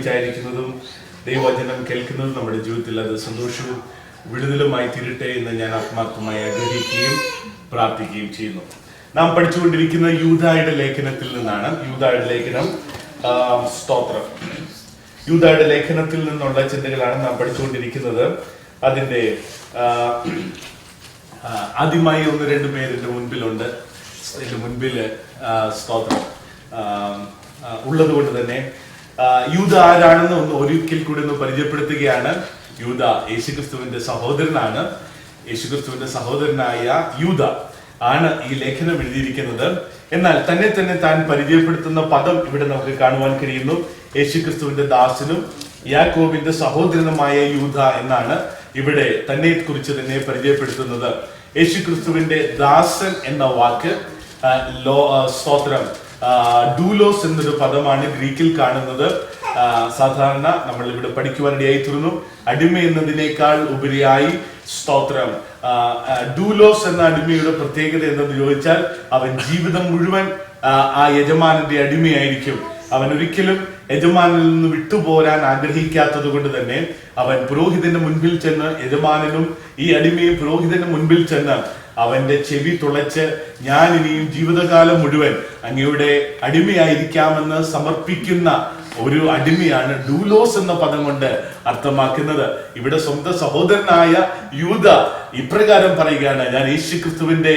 വിചാരിക്കുന്നതും ദൈവവചനം കേൾക്കുന്നതും നമ്മുടെ ജീവിതത്തിൽ അത് സന്തോഷവും വിടുതലുമായി തീരട്ടെ എന്ന് ഞാൻ ആത്മാർത്ഥമായി ആഗ്രഹിക്കുകയും പ്രാർത്ഥിക്കുകയും ചെയ്യുന്നു. നാം പഠിച്ചുകൊണ്ടിരിക്കുന്ന യൂദായുടെ ലേഖനത്തിൽ നിന്നാണ്. യൂദായുടെ ലേഖനം, സ്തോത്രം, യൂദായുടെ ലേഖനത്തിൽ നിന്നുള്ള ചിന്തകളാണ് നാം പഠിച്ചുകൊണ്ടിരിക്കുന്നത്. അതിന്റെ ആദ്യമായി 1-2 പേര് എന്റെ മുൻപിലുണ്ട്. എന്റെ മുൻപില് സ്തോത്രം ഉള്ളത് കൊണ്ട് തന്നെ യൂദ ആരാണെന്ന് ഒരിക്കൽ കൂടി ഒന്ന് പരിചയപ്പെടുത്തുകയാണ്. യൂദ യേശുക്രിസ്തുവിന്റെ സഹോദരനാണ്. യേശുക്രിസ്തുവിന്റെ സഹോദരനായ യൂദ ആണ് ഈ ലേഖനം എഴുതിയിരിക്കുന്നത്. എന്നാൽ തന്നെ താൻ പരിചയപ്പെടുത്തുന്ന പദം ഇവിടെ നമുക്ക് കാണുവാൻ കഴിയുന്നു. യേശുക്രിസ്തുവിന്റെ ദാസനും യാക്കോബിന്റെ സഹോദരനുമായ യൂദ എന്നാണ് ഇവിടെ തന്നെ കുറിച്ച് തന്നെ പരിചയപ്പെടുത്തുന്നത്. യേശുക്രിസ്തുവിന്റെ ദാസൻ എന്ന വാക്ക് സ്തോത്രം ഡൂലോസ് എന്നൊരു പദമാണ് ഗ്രീക്കിൽ കാണുന്നത്. സാധാരണ നമ്മൾ ഇവിടെ പഠിക്കുവാനിടയായി തീർന്നു. അടിമ എന്നതിനേക്കാൾ ഉപരിയായി സ്തോത്രം ഡൂലോസ് എന്ന അടിമയുടെ പ്രത്യേകത എന്തെന്ന് ചോദിച്ചാൽ അവൻ ജീവിതം മുഴുവൻ ആ യജമാനന്റെ അടിമയായിരിക്കും. അവൻ ഒരിക്കലും യജമാനിൽ നിന്ന് വിട്ടുപോരാൻ ആഗ്രഹിക്കാത്തത് കൊണ്ട് തന്നെ അവൻ പുരോഹിതന്റെ മുൻപിൽ ചെന്ന്, യജമാനനും ഈ അടിമയും പുരോഹിതന്റെ മുൻപിൽ ചെന്ന് അവന്റെ ചെവി തുളച്ച് ഞാൻ ഇനിയും ജീവിതകാലം മുഴുവൻ അങ്ങയുടെ അടിമയായിരിക്കാമെന്ന് സമർപ്പിക്കുന്ന ഒരു അടിമയാണ് ഡൂലോസ് എന്ന പദം കൊണ്ട് അർത്ഥമാക്കുന്നത്. ഇവിടെ സ്വന്തം സഹോദരനായ യൂദ ഇപ്രകാരം പറയുകയാണ്, ഞാൻ യേശുക്രിസ്തുവിന്റെ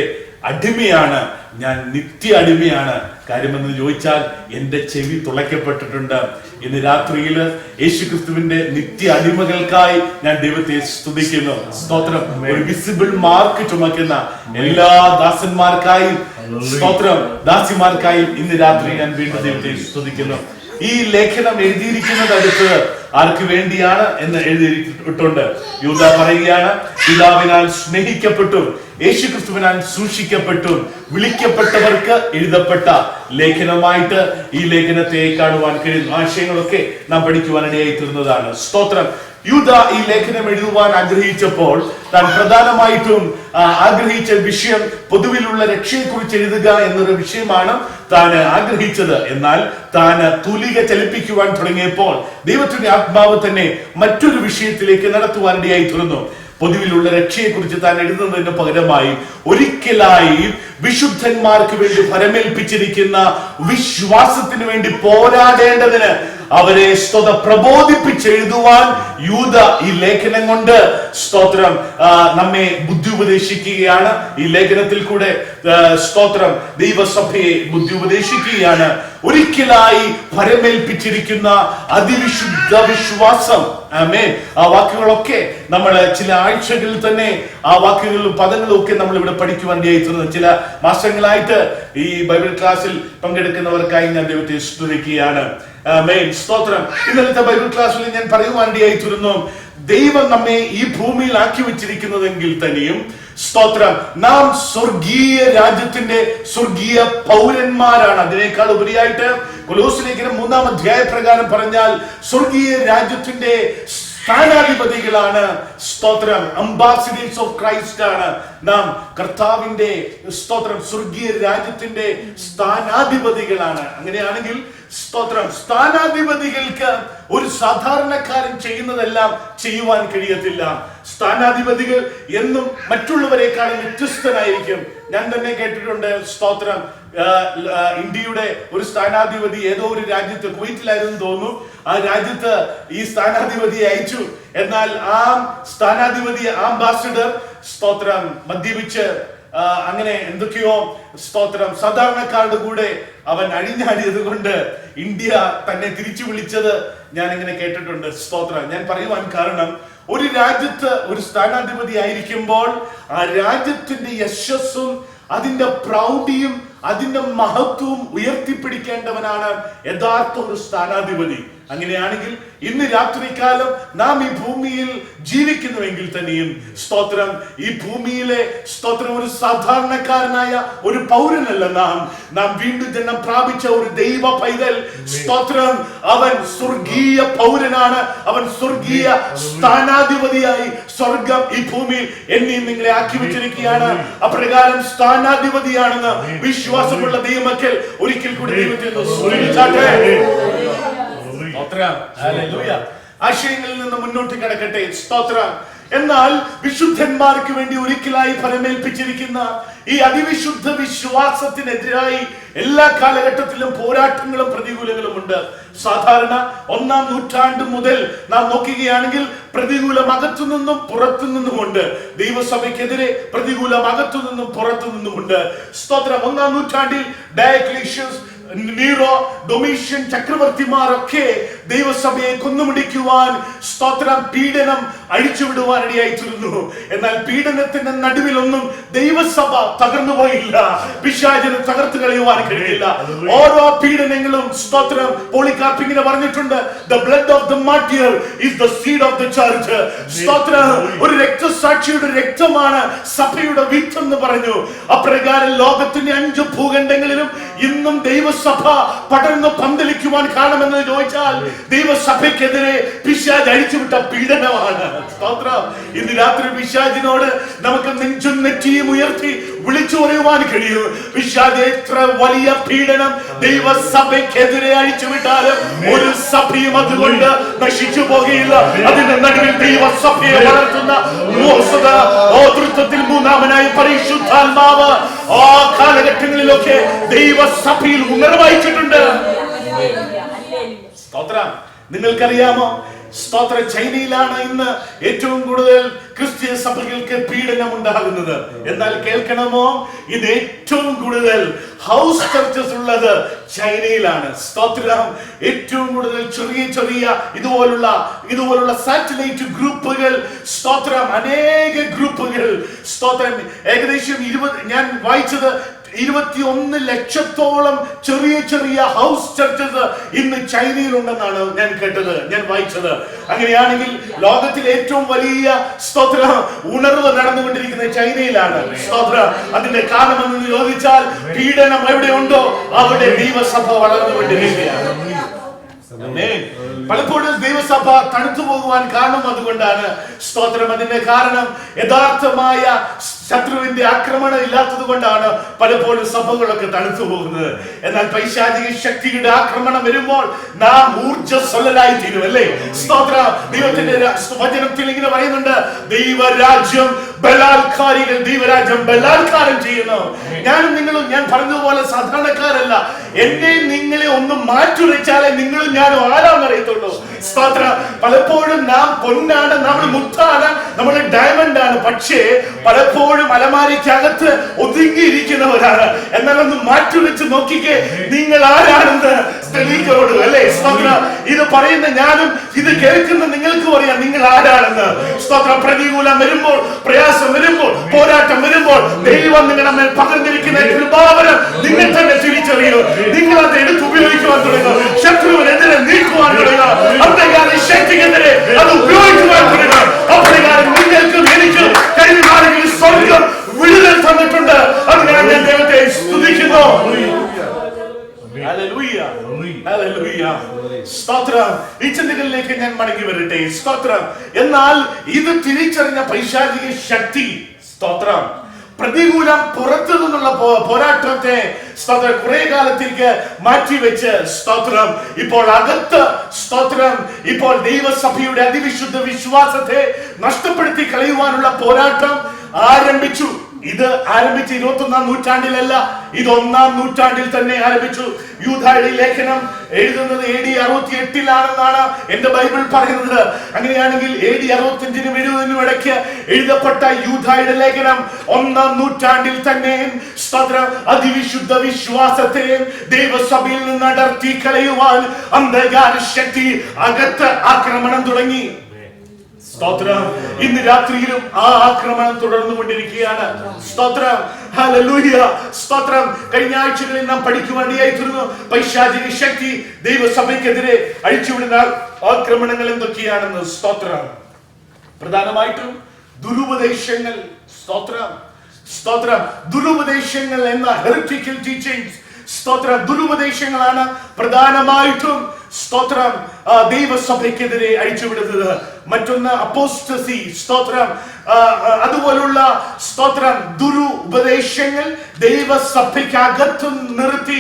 അടിമയാണ്, ഞാൻ നിത്യ അടിമയാണ്. കാര്യമെന്ന് ചോദിച്ചാൽ എന്റെ ചെവി തുളയ്ക്കപ്പെട്ടിട്ടുണ്ട്. ഇന്ന് രാത്രിയിൽ യേശുക്രിസ്തുവിന്റെ നിത്യ അടിമകൾക്കായി ഞാൻ ദൈവത്തെ സ്തുതിക്കുന്നു. സ്തോത്രം. ഒരു വിസിബിൾ മാർക്ക് ചുമക്കുന്ന എല്ലാ ദാസന്മാർക്കായും സ്തോത്രം ദാസിമാർക്കായും ഇന്ന് രാത്രി ഞാൻ വീണ്ടും ദൈവത്തെ സ്തുതിക്കുന്നു. ഈ ലേഖനം എഴുതിയിരിക്കുന്നത് അടുത്ത് ആർക്ക് വേണ്ടിയാണ് എന്ന് എഴുതിയിട്ടുണ്ട്. യൂദ പറയുകയാണ്, പിതാവിനാൽ സ്നേഹിക്കപ്പെട്ടും യേശുക്രിസ്തുവിനാൽ സൂക്ഷിക്കപ്പെട്ടും വിളിക്കപ്പെട്ടവർക്ക് എഴുതപ്പെട്ട ലേഖനമായിട്ട് ഈ ലേഖനത്തെ കാണുവാൻ കഴിയുന്നു. ആശയങ്ങളൊക്കെ നാം പഠിക്കുവാനിടയായി തീർന്നതാണ്. സ്തോത്രം. യൂദ ഈ ലേഖനം എഴുതുവാൻ ആഗ്രഹിച്ചപ്പോൾ താൻ പ്രധാനമായിട്ടും ആഗ്രഹിച്ച വിഷയം പൊതുവിലുള്ള രക്ഷയെക്കുറിച്ച് എഴുതുക എന്നൊരു വിഷയമാണ് താൻ ആഗ്രഹിച്ചത്. എന്നാൽ താൻ തൂലിക ചലിപ്പിക്കുവാൻ തുടങ്ങിയപ്പോൾ ദൈവത്തിന്റെ ആത്മാവ് തന്നെ മറ്റൊരു വിഷയത്തിലേക്ക് നടത്തുവാനിടയായി തീർന്നു. പൊതുവിലുള്ള രക്ഷയെക്കുറിച്ച് താൻ എഴുതുന്നതിന് പകരമായി ഒരിക്കലായി വിശുദ്ധന്മാർക്ക് വേണ്ടി ഫലമേൽപ്പിച്ചിരിക്കുന്ന വിശ്വാസത്തിന് വേണ്ടി പോരാടേണ്ടതിന് അവരെ പ്രബോധിപ്പിച്ചെഴുതുവാൻ യൂദ ഈ ലേഖനം കൊണ്ട് സ്തോത്രം നമ്മെ ബുദ്ധി ഉപദേശിക്കുകയാണ്. ഈ ലേഖനത്തിൽ കൂടെ സ്തോത്രം ദൈവസഭയെ ബുദ്ധി ഉപദേശിക്കുകയാണ്. ഒരിക്കലായി ഫലമേൽപ്പിച്ചിരിക്കുന്ന അതിവിശുദ്ധ വിശ്വാസം. ആമേൻ. ആ വാക്കുകളൊക്കെ നമ്മൾ ചില ആഴ്ചകളിൽ തന്നെ ആ വാക്കുകളും പദങ്ങളും ഒക്കെ നമ്മൾ ഇവിടെ പഠിക്കുവാനായിരുന്നു. ചില മാസങ്ങളായിട്ട് ഈ ബൈബിൾ ക്ലാസ്സിൽ പങ്കെടുക്കുന്നവർക്കായി ഞാൻ ദൈവത്തെ സ്തുതിക്കുകയാണ്. ആമേൻ. സ്തോത്രം. ഇന്നലത്തെ ബൈബിൾ ക്ലാസ്സിൽ ഞാൻ പറയുവാനായിരുന്നു, ദൈവം നമ്മെ ഈ ഭൂമിയിൽ ആക്കി വെച്ചിരിക്കുന്നതെങ്കിൽ തന്നെയും സ്തോത്രം നാം സ്വർഗീയ രാജ്യത്തിന്റെ സ്വർഗീയ പൗരന്മാരാണ്. അതിനേക്കാൾ ഉപരിയായിട്ട് കൊലോസ്യലേഖനം 3-ാം അധ്യായ പ്രകാരം പറഞ്ഞാൽ സ്വർഗീയ രാജ്യത്തിന്റെ സ്ഥാനാധിപതികളാണ്. സ്തോത്രം. അംബാസിഡേഴ്സ് ഓഫ് ക്രൈസ്റ്റ് ആണ് നാം. കർത്താവിന്റെ സ്തോത്രം സ്വർഗീയ രാജ്യത്തിന്റെ സ്ഥാനാധിപതികളാണ്. അങ്ങനെയാണെങ്കിൽ സ്തോത്രം സ്ഥാനാധിപതികൾക്ക് ഒരു സാധാരണക്കാരൻ ചെയ്യുന്നതെല്ലാം ചെയ്യുവാൻ കഴിയത്തില്ല. സ്ഥാനാധിപതികൾ എന്നും മറ്റുള്ളവരെക്കാളും വ്യത്യസ്തനായിരിക്കും. ഞാൻ തന്നെ കേട്ടിട്ടുണ്ട്. സ്തോത്രം. ഇന്ത്യയുടെ ഒരു സ്ഥാനാധിപതി ഏതോ ഒരു രാജ്യത്ത്, കുവൈറ്റിലായിരുന്നു തോന്നുന്നു, ആ രാജ്യത്ത് ഈ സ്ഥാനാധിപതിയെ അയച്ചു. എന്നാൽ ആ സ്ഥാനാധിപതി അംബാസിഡർ സ്തോത്രം മദ്യപിച്ച് അങ്ങനെ എന്തൊക്കെയോ സ്തോത്രം സാധാരണക്കാരുടെ കൂടെ അവൻ അഴിഞ്ഞാടിയത് കൊണ്ട് ഇന്ത്യ തന്നെ തിരിച്ചു വിളിച്ചത് ഞാൻ ഇങ്ങനെ കേട്ടിട്ടുണ്ട്. സ്തോത്രം. ഞാൻ പറയുവാൻ കാരണം, ഒരു രാജ്യത്ത് ഒരു സ്ഥാനാധിപതി ആയിരിക്കുമ്പോൾ ആ രാജ്യത്തിന്റെ യശസ്സും അതിന്റെ പ്രൗഢിയും അതിന്റെ മഹത്വവും ഉയർത്തിപ്പിടിക്കേണ്ടവനാണ് യഥാർത്ഥ ഒരു സ്ഥാനാധിപതി. അങ്ങനെയാണെങ്കിൽ ഇന്ന് രാത്രികാലം നാം ഈ ഭൂമിയിൽ ജീവിക്കുന്നുവെങ്കിൽ തന്നെയും സ്തോത്രം ഈ ഭൂമിയിലെ സ്തോത്രം ഒരു സാധാരണക്കാരനായ ഒരു പൗരനല്ല നാം വീണ്ടും ജന്മം പ്രാപിച്ച ഒരു ദൈവ പൈതൽ. സ്തോത്രം. അവൻ സ്വർഗീയ പൗരനാണ്. അവൻ സ്വർഗീയ സ്ഥാനാധിപതിയായി സ്വർഗം ഈ ഭൂമിയിൽ എന്നെയും നിങ്ങളെ ആക്കി വെച്ചിരിക്കുകയാണ്. അപ്രകാരം സ്ഥാനാധിപതിയാണെന്ന് വിശ്വാസമുള്ള ദൈവമക്കൾ ഒരിക്കൽ കൂടി ദൈവത്തിൽ സ്തുതിച്ചാട്ടെ. സ്തോത്രം. ഹല്ലേലൂയ. ആശയങ്ങളിൽ നിന്ന് മുന്നോട്ട് കിടക്കട്ടെ. സ്തോത്രം. എന്നാൽ വിശുദ്ധന്മാർക്ക് വേണ്ടി ഒരിക്കലായി ഫലമേൽപ്പിച്ചിരിക്കുന്ന ഈ അതിവിശുദ്ധ വിശ്വാസത്തിനെതിരായി എല്ലാ കാലഘട്ടത്തിലും പോരാട്ടങ്ങളും പ്രതികൂലങ്ങളും ഉണ്ട്. സാധാരണ 1-ാം നൂറ്റാണ്ട് മുതൽ നാം നോക്കുകയാണെങ്കിൽ പ്രതികൂലം അകത്തുനിന്നും പുറത്തുനിന്നുമുണ്ട്. ദൈവസഭയ്ക്കെതിരെ പ്രതികൂലം അകത്തുനിന്നും പുറത്തുനിന്നുമുണ്ട്. സ്തോത്രം. 1-ാം നൂറ്റാണ്ടിൽ ഡയക്ലീഷ്യസ്, നീറോ, ഡൊമീഷ്യൻ ചക്രവർത്തിമാരൊക്കെ ദൈവസഭയെ കൊന്നുമുടിക്കുവാൻ, സ്തോത്രം, പീഡനം അഴിച്ചുവിടുവാൻ ഇടയായിത്തീർന്നു. എന്നാൽ പീഡനത്തിന്റെ നടുവിലൊന്നും ദൈവസഭ തകർന്നു പോയില്ല. പിശാചിനെ തകർത്ത് കളയുവാൻ കഴിയില്ല. ഓരോ പീഡനങ്ങളും, സ്തോത്രം, പോളികാർപ്പ് ഇങ്ങനെ പറഞ്ഞിട്ടുണ്ട്, the blood of the martyr is the seed of the church. സ്തോത്രം. ഒരു രക്തസാക്ഷിയുടെ രക്തമാണ് സഭയുടെ വിത്ത് എന്ന് പറഞ്ഞു. അപ്രകാരം ലോകത്തിന്റെ 5 ഭൂഖണ്ഡങ്ങളിലും ഇന്നും ദൈവസഭ പടർന്ന് പന്തലിക്കുവാൻ കാരണമെന്ന് ചോദിച്ചാൽ ദൈവസഭയ്ക്കെതിരെ പിശാച് അഴിച്ചുവിട്ട പീഡനമാണ്. സ്തോത്രം. ഇന്ന് രാത്രി പിശാചിനോട് നമുക്ക് നെഞ്ചും നെറ്റിയും ഉയർത്തി വിളിച്ചു പറയുവാൻ കഴിയും. പിശാച് എത്ര വലിയ പീഡനം ദൈവസഭയ്ക്കെതിരെ അഴിച്ചുവിട്ടാലും ഒരു സഭയും അതുകൊണ്ട് നശിച്ചു പോകുകയില്ല. അതിന്റെ നടുവിൽ ദൈവസഭയെ വളർത്തുന്ന നേതൃത്വത്തിൽ 3-ാമനായി പരിശുദ്ധാത്മാവ് ആ കാലഘട്ടങ്ങളിലൊക്കെ ദൈവസഭയിൽ ഉണർവഹിച്ചിട്ടുണ്ട്. സ്തോത്രം. നിങ്ങൾക്കറിയാമോ, സ്തോത്ര, ചൈനയിലാണ് ഇന്ന് ഏറ്റവും കൂടുതൽ ക്രിസ്തീയ സഭകൾക്ക് പീഡനം ഉണ്ടാകുന്നത്. എന്നാൽ കേൾക്കണമോ, ഇത് ഏറ്റവും കൂടുതൽ ഹൗസ് ചർച്ചസ് ഉള്ളത് ചൈനയിലാണ്. സ്തോത്രം. ഏറ്റവും കൂടുതൽ ചെറിയ ചെറിയ ഇതുപോലുള്ള സാറ്റലൈറ്റ് ഗ്രൂപ്പുകൾ, സ്തോത്രം, അനേക ഗ്രൂപ്പുകൾ, സ്തോത്രം, ഏകദേശം 20, ഞാൻ വായിച്ചത് 21 ലക്ഷത്തോളം ചെറിയ ചെറിയ ഹൗസ് ചർച്ചസ് ഇന്ന് ചൈനയിലുണ്ടെന്നാണ് ഞാൻ കേട്ടത്, ഞാൻ വായിച്ചത്. അങ്ങനെയാണെങ്കിൽ ലോകത്തിലെ ഏറ്റവും വലിയ, സ്തോത്രം, ഉണർവ് നടന്നുകൊണ്ടിരിക്കുന്ന ചൈനയിലാണ്. സ്തോത്രം. അതിന്റെ കാരണം എന്ന് ചോദിച്ചാൽ പീഡനം എവിടെയുണ്ടോ അവിടെ ദൈവസഭ വളർന്നുകൊണ്ടിരിക്കുകയാണ്. പലപ്പോഴും ദൈവസഭ തണുത്തു പോകുവാൻ കാരണം അതുകൊണ്ടാണ്. സ്തോത്രം. അതിന്റെ കാരണം യഥാർത്ഥമായ ശത്രുവിന്റെ ആക്രമണം ഇല്ലാത്തത് കൊണ്ടാണ് പലപ്പോഴും സഭകളൊക്കെ തണുത്തു പോകുന്നത്. എന്നാൽ പൈശാചിക ശക്തിയുടെ ആക്രമണം വരുമ്പോൾ നാം ഊർജ്ജസ്വലരായി തീരും, അല്ലേ? സ്തോത്രം. ദൈവത്തിന്റെ വചനത്തിൽ ഇങ്ങനെ പറയുന്നുണ്ട്, ദൈവരാജ്യം ബലാത്കാരികൾ ദൈവരാജ്യം ബലാത്കാരം ചെയ്യുന്നു. ഞാനും നിങ്ങളും, ഞാൻ പറഞ്ഞതുപോലെ സാധാരണക്കാരല്ല. എന്നെ നിങ്ങളെ ഒന്ന് മാറ്റുരച്ചാലേ നിങ്ങളും ഞാനും ആരാന്ന് അറിയത്തുള്ളൂ. സ്തോത്രം. പലപ്പോഴും നാം പൊന്നാണ്, നമ്മൾ മുത്താണ്, നമ്മൾ ഡയമണ്ട് ആണ്. പക്ഷേ പലപ്പോഴും അലമാരിക്കകത്ത് ഒതുങ്ങിയിരിക്കുന്നവരാണ്. എന്നാൽ ഒന്ന് മാറ്റുരച്ച് നോക്കിക്കേ, നിങ്ങൾ ആരാണെന്ന് തെളിയിക്കോളൂ, അല്ലേ? സ്തോത്രം. ഇത് പറയുന്ന ഞാനും ഇത് കേൾക്കുന്ന നിങ്ങൾക്കും അറിയാം നിങ്ങൾ ആരാണെന്ന്. സ്തോത്രം. പ്രതികൂലം വരുമ്പോൾ, പ്രയാസം വരുമ്പോൾ, പോരാട്ടം വരുമ്പോൾ ദൈവം നിങ്ങളുടെ മേൽ പകർന്നിരിക്കുന്ന കൃപാവരം നിങ്ങൾ തന്നെ തിരിച്ചറിയൂ. നിങ്ങൾ അത് എടുത്ത് ഉപയോഗിക്കുവാൻ തുടങ്ങും. ശത്രുവിനെതിരെ നീക്കുവാൻ തുടങ്ങുക. അപ്രകാരം ശക്തിക്കെതിരെ അത് ഉപയോഗിക്കുവാൻ തുടങ്ങുക. അപ്രകാരം നിങ്ങൾക്കും എനിക്കും കഴിഞ്ഞ നാളുകളിൽ സ്വർഗം വിടുതൽ തന്നിട്ടുണ്ട്. അതിനാൽ ഞാൻ ദൈവത്തെ സ്തുതിക്കുന്നു. സ്തോത്രം. ഈ ചിന്തകളിലേക്ക് ഞാൻ മടങ്ങി വരട്ടെ. സ്തോത്രം. എന്നാൽ ഇത് തിരിച്ചറിഞ്ഞ പൈശാചിക ശക്തി, സ്തോത്രം, പ്രതികൂലം പുറത്തു നിന്നുള്ള പോരാട്ടത്തെ, സ്തോത്രം, കുറെ കാലത്തേക്ക് മാറ്റിവെച്ച്, സ്തോത്രം, ഇപ്പോൾ അകത്ത്, സ്തോത്രം, ഇപ്പോൾ ദൈവസഭയുടെ അതിവിശുദ്ധ വിശ്വാസത്തെ നഷ്ടപ്പെടുത്തി കളയുവാനുള്ള പോരാട്ടം ആരംഭിച്ചു. ഇത് ആരംഭിച്ച് 21-ാം നൂറ്റാണ്ടിലല്ല, ഇത് 1-ാം നൂറ്റാണ്ടിൽ തന്നെ ആരംഭിച്ചു. യൂദായുടെ ലേഖനം എഴുതുന്നത് AD 68 എന്റെ ബൈബിൾ പറയുന്നത്. അങ്ങനെയാണെങ്കിൽ AD 65-നും 70-നും ഇടയ്ക്ക് എഴുതപ്പെട്ട യൂദായുടെ ലേഖനം 1-ാം നൂറ്റാണ്ടിൽ തന്നെ, സ്തോത്രം, അതിവിശുദ്ധ വിശ്വാസത്തെ ദൈവസഭയിൽ നിന്ന് അടർത്തി കളയുവാൻ അന്ധകാര ശക്തി അകത്ത് ആക്രമണം തുടങ്ങി. സ്തോത്രം. ഇന്ന് രാത്രിയിലും ആ ആക്രമണം തുടർന്നുകൊണ്ടിരിക്കുകയാണ്. സ്തോത്രം. ഹല്ലേലൂയ. സ്തോത്രം. കഴിഞ്ഞ ആഴ്ചകളിൽ നാം പഠിക്കുവാനിടയായിത്തീർന്നു പൈശാചിക ശക്തി ദൈവസഭയ്ക്കെതിരെ അഴിച്ചുവിടുന്ന ആക്രമണങ്ങൾ എന്തൊക്കെയാണെന്ന്. സ്തോത്രം. പ്രധാനമായിട്ടും ദുരുപദേശങ്ങൾ. സ്തോത്രം. സ്തോത്രം. ദുരുപദേശങ്ങൾ എന്ന ഹെറിറ്റിക്കൽ ടീച്ചിങ്സ്, സ്തോത്രം, ദുരുപദേശങ്ങളാണ് പ്രധാനമായിട്ടും, സ്തോത്രം, ദൈവസഭയ്ക്കെതിരെ അഴിച്ചുവിടുന്നത്. മറ്റൊന്ന് അപ്പോസ്റ്റസി, സ്തോത്രം, അതുപോലുള്ള, സ്തോത്രം, ദുരുപദേശങ്ങൾ ദൈവസഭയ്ക്കകത്ത് നിർത്തി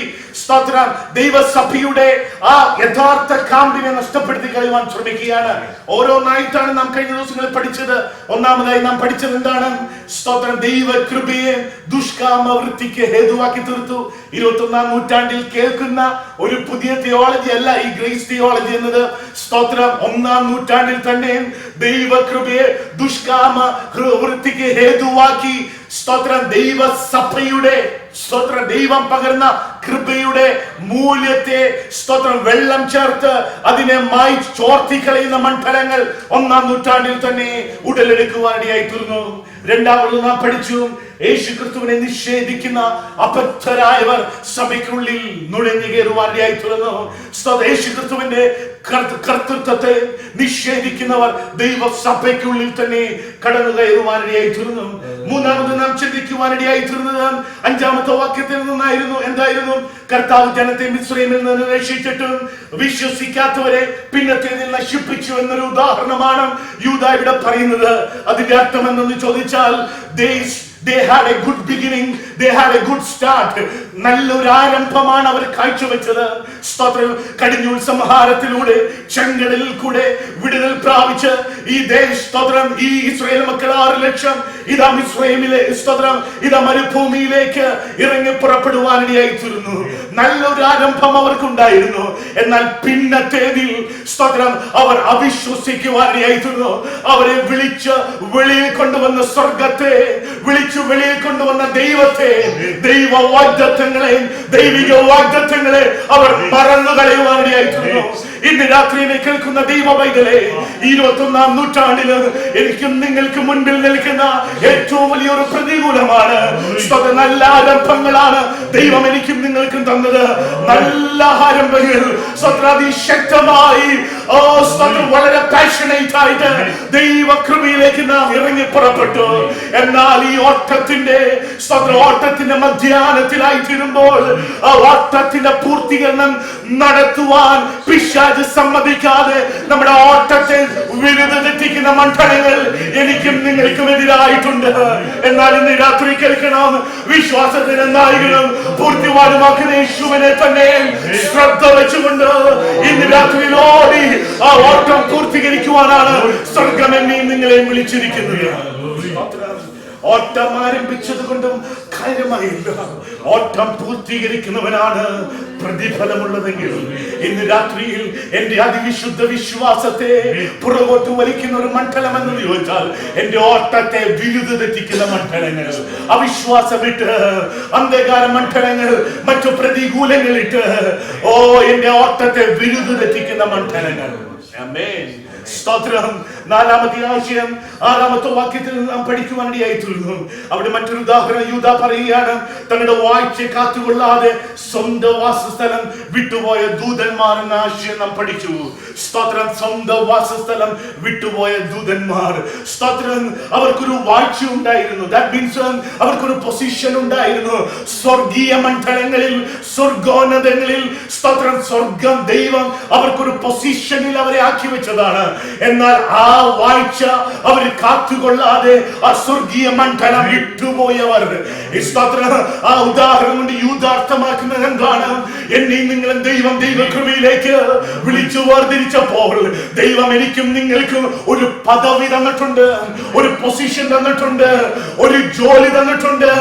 സ്തോത്രം ദൈവസഭയുടെ ആ യഥാർത്ഥ കാമ്പിനെ നഷ്ടപ്പെടുത്തി കളയുവാൻ ശ്രമിക്കുകയാണ്. ഓരോന്നായിട്ടാണ് നാം കഴിഞ്ഞ ദിവസങ്ങളിൽ പഠിച്ചത്. ഒന്നാമതായി നാം പഠിച്ചത് എന്താണ്? സ്തോത്രം ദൈവ കൃപയെ ദുഷ്കാമ വൃത്തിക്ക് ഹേതുവാക്കി തീർത്തു. 21-ാം നൂറ്റാണ്ടിൽ കേൾക്കുന്ന ഒരു പുതിയ തിയോളജി അല്ല ഈ ഗ്രേസ് തിയോളജി എന്നത്. സ്തോത്രം 1-ാം നൂറ്റാണ്ടിൽ തന്നെ ദൈവകൃപയെ ദുഷ്കാമ വൃത്തിക്ക് ഹേതുവാക്കി സ്തോത്രം ദൈവസഭയുടെ സ്തോത്രം ദൈവം പകർന്ന കൃപയുടെ മൂല്യത്തെ സ്തോത്രം വെള്ളം ചേർത്ത് അതിനെ മായി ചോർത്തിക്കളയുന്ന മണ്ഡലങ്ങൾ 1-ാം നൂറ്റാണ്ടിൽ തന്നെ ഉടലെടുക്കുവാനിടയായി തീർന്നു. രണ്ടാമത് നാം പഠിച്ചു യേശു ക്രിസ്തുവിനെ നിഷേധിക്കുന്ന അബദ്ധരായവർ സഭയ്ക്കുള്ളിൽ നുഴഞ്ഞു കയറുവാനിടയായി തീർന്നു. യേശു ക്രിസ്തുവിന്റെ കർത്തൃത്വത്തെ നിഷേധിക്കുന്നവർ ദൈവസഭയ്ക്കുള്ളിൽ തന്നെ കടന്നു കയറുവാനിടയായി തീർന്നു. മൂന്നാമത് നാം ചിന്തിക്കുവാനിടയായി തീർന്നത് 5-ാമത്തെ വാക്യത്തിൽ നിന്നായിരുന്നു. എന്തായിരുന്നു? കർത്താവ് ജനത്തെ മിസ്രയീമിൽ നിന്ന് രക്ഷിച്ചിട്ടും വിശ്വസിക്കാത്തവരെ പിന്നത്തേതിൽ നശിപ്പിച്ചു എന്നൊരു ഉദാഹരണമാണ് യൂദാ ഇവിടെ പറയുന്നത്. അതിന്റെ അർത്ഥം എന്തെന്ന് ചോദിച്ചാൽ they had a good beginning, they had a good start. നല്ലൊരു ആരംഭമാണ് അവർ കാഴ്ചവെച്ചത്. സ്തോത്രം കടിഞ്ഞൂൽ സംഹാരത്തിലൂടെ ചെങ്കടലിൽ കൂടെ വിടുതൽ പ്രാപിച്ച് ഈ സ്തോത്രം ഈ ഇസ്രായേൽ മക്കൾ 6 ലക്ഷം ഇതാ മിസ്രയീമിലെ സ്തോത്രം ഇതാ മരുഭൂമിയിലേക്ക് ഇറങ്ങി പുറപ്പെടുവാനിടയായി തീർന്നു. നല്ലൊരു ആരംഭം അവർക്കുണ്ടായിരുന്നു. എന്നാൽ പിന്നത്തേതിൽ സ്തോത്രം അവർ അവിശ്വസിക്കുവാനിടയായി തീർന്നു. അവരെ വിളിച്ച് വെളിയിൽ കൊണ്ടുവന്ന സ്വർഗത്തെ, വിളിച്ച് വെളിയിൽ കൊണ്ടുവന്ന ദൈവത്തെ, ദൈവ വാഗ്ദത്തങ്ങളെ, ദൈവിക വാഗ്ദത്തങ്ങളെ അവർ മറന്നു കളയുവാനിടയായി തീർന്നു. ഇന്ന് രാത്രി കേൾക്കുന്ന ദൈവ പൈതലേ, 21-ാം നൂറ്റാണ്ടില് എനിക്കും നിങ്ങൾക്ക് മുൻപിൽ നിൽക്കുന്ന ഏറ്റവും വലിയൊരു പ്രതികൂലമാണ്. നല്ല ആരംഭങ്ങളാണ് ദൈവം എനിക്കും നിങ്ങൾക്കും തന്നത്. നല്ല ആരംഭങ്ങൾ അതിശക്തമായി വളരെ പാഷനേറ്റ് ആയിട്ട് ദൈവ കൃപയിലേക്ക് നാം ഇറങ്ങി പുറപ്പെട്ടു. എന്നാൽ ഈ ഓട്ടത്തിന്റെ മധ്യാഹ്നത്തിലായി തീരുമ്പോൾ ആ ഓട്ടത്തിന്റെ പൂർത്തീകരണം നടത്തുവാൻ പിശാച് സമ്മതിക്കാതെ നമ്മുടെ ഓട്ടത്തെ വിരുദ്ധെത്തിക്കുന്ന മണ്ഡലങ്ങൾ എനിക്കും നിങ്ങൾക്കും എതിരായിട്ടുണ്ട്. എന്നാൽ ഇന്ന് രാത്രി കേൾക്കണം, വിശ്വാസത്തിന് നായകനും പൂർത്തിവാനുമാക്കുന്ന യേശുവിനെ തന്നെ ശ്രദ്ധ വെച്ചുകൊണ്ട് ഇന്ന് രാത്രിയിൽ ഓടി ആ ഓട്ടം പൂർത്തീകരിക്കുവാനാണ് സ്വർഗം എന്നെയും നിങ്ങളെയും വിളിച്ചിരിക്കുന്നത്. ഓട്ടം ആരംഭിച്ചത് കൊണ്ടും കാര്യമായില്ല. ഓട്ടം പൂർത്തീകരിക്കുന്നവനാണ് പ്രതിഫലമുള്ളതെങ്കിൽ ഇന്ന് രാത്രിയിൽ എന്റെ അതിവിശുദ്ധ വിശ്വാസത്തെ പുറകോട്ട് വലിക്കുന്ന ഒരു മണ്ഡലം എന്ന് ചോദിച്ചാൽ എന്റെ ഓട്ടത്തെ വിരുദ്ധെത്തിക്കുന്ന മണ്ഡലങ്ങൾ, അവിശ്വാസമിട്ട് അന്ധകാര മണ്ഡലങ്ങൾ, മറ്റു പ്രതികൂലങ്ങളിട്ട് എന്റെ ഓട്ടത്തെ വിരുദ്ധെത്തിക്കുന്ന മണ്ഡലങ്ങൾ. ആമേൻ. സ്തോത്രം. 4-ാമത്തെ ആശയം 6-ാമത്തെ വാക്യത്തിൽ നാം പഠിക്കുവാനിടയായി തീർന്നു. അവിടെ മറ്റൊരു ഉദാഹരണം യൂദാ പറയുകയാണ്. തങ്ങളുടെ വാഴ്ച കാത്തുകൊള്ളാതെ സ്വന്തം വാസസ്ഥലം വിട്ടുപോയ ദൂതന്മാർ എന്ന ആശയം നാം പഠിച്ചു. സ്തോത്രം. സ്വന്തം വാസസ്ഥലം വിട്ടുപോയ ദൂതന്മാർ. സ്തോത്രം. അവർക്കൊരു വാഴ്ച ഉണ്ടായിരുന്നു. ദാറ്റ് മീൻസ് അവർക്കൊരു പൊസിഷൻ ഉണ്ടായിരുന്നു. സ്വർഗീയ മണ്ഡലങ്ങളിൽ, സ്വർഗോന്നതങ്ങളിൽ സ്തോത്രം സ്വർഗം ദൈവം അവർക്കൊരു പൊസിഷനിൽ അവരെ ആക്കി വെച്ചതാണ്. എന്നാൽ ആ വാഴ്ച അവർ കാത്തുകൊള്ളാതെ ആ സ്വർഗീയ മണ്ഡലം വിട്ടുപോയവർ. ആ ഉദാഹരണം കൊണ്ട് യൂദാർത്ഥമാക്കുന്നത് എന്താണ്? എന്നെയും നിങ്ങളും ദൈവം ദൈവകൃപയിലേക്ക് വിളിച്ചു വേർതിരിച്ചപ്പോൾ ദൈവം എനിക്കും നിങ്ങൾക്കും ഒരു പദവി തന്നിട്ടുണ്ട്, ഒരു പൊസിഷൻ തന്നിട്ടുണ്ട്, ഒരു ജോലി തന്നിട്ടുണ്ട്.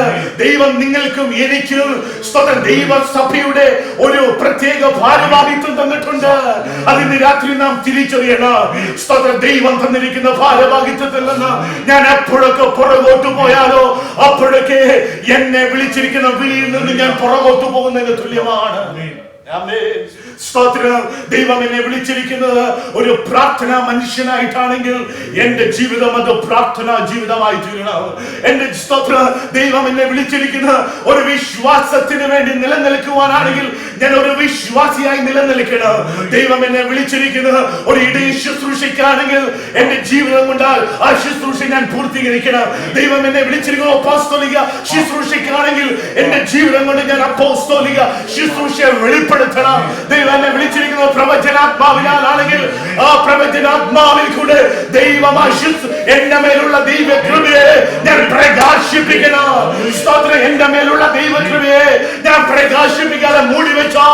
ദൈവം നിങ്ങൾക്കും എനിക്കും ദൈവസഭയുടെ ഒരു പ്രത്യേക ഭാരവാഹിത്വം തന്നിട്ടുണ്ട്. അതിന് രാത്രി നാം തിരിച്ചറിയണം. ദൈവം തന്നിരിക്കുന്ന ഭാരവാഹിത്വത്തിൽ നിന്ന് ഞാൻ എപ്പോഴൊക്കെ പുറകോട്ട് പോയാലോ അപ്പോഴൊക്കെ എന്നെ വിളിച്ചിരിക്കുന്ന വിളിയിൽ നിന്ന് ഞാൻ പുറകോട്ട് പോകുന്നതിന് തുല്യമാണ്. സ്തോത്രം. ദൈവം എന്നെ വിളിച്ചിരിക്കുന്നത് ഒരു പ്രാർത്ഥനാ മനുഷ്യനായിട്ടാണെങ്കിൽ എന്റെ ജീവിതം അത് പ്രാർത്ഥനാ ജീവിതമായി തീരണം. എന്റെ സ്തോത്രം. ദൈവം എന്നെ വിളിച്ചിരിക്കുന്നത് ഒരു വിശ്വാസത്തിന് വേണ്ടി നിലനിൽക്കുവാനാണെങ്കിൽ ഞാൻ ഒരു വിശ്വാസിയായി നിലനിൽക്കണം. ദൈവം എന്നെ വിളിച്ചിരിക്കുന്നത് ഒരു ഇടയ ശുശ്രൂഷയ്ക്കാണെങ്കിൽ എന്റെ ജീവിതം കൊണ്ട് ആ ശുശ്രൂഷ ഞാൻ പൂർത്തീകരിക്കണം. ദൈവം എന്നെ വിളിച്ചിരിക്കുന്നത് അപ്പോസ്തലിക ശുശ്രൂഷയ്ക്കാണെങ്കിൽ എന്റെ ജീവിതം കൊണ്ട് ഞാൻ അപ്പോസ്തലിക ശുശ്രൂഷയെ വെളിപ്പെടുത്തണം. ദൈവം എന്നെ വിളിച്ചിരിക്കുന്നത് പ്രവചനാത്മാവിനാണെങ്കിൽ ആ പ്രവചനാത്മാവിൽ കൂടെ ദൈവം എന്റെ മേലുള്ള ദൈവകൃപയെ ഞാൻ പ്രകാശിപ്പിക്കണം. സ്തോത്രം. എന്റെ മേലുള്ള ദൈവകൃപയെ ഞാൻ പ്രകാശിപ്പിക്കാതെ മൂടി വെച്ചാൽ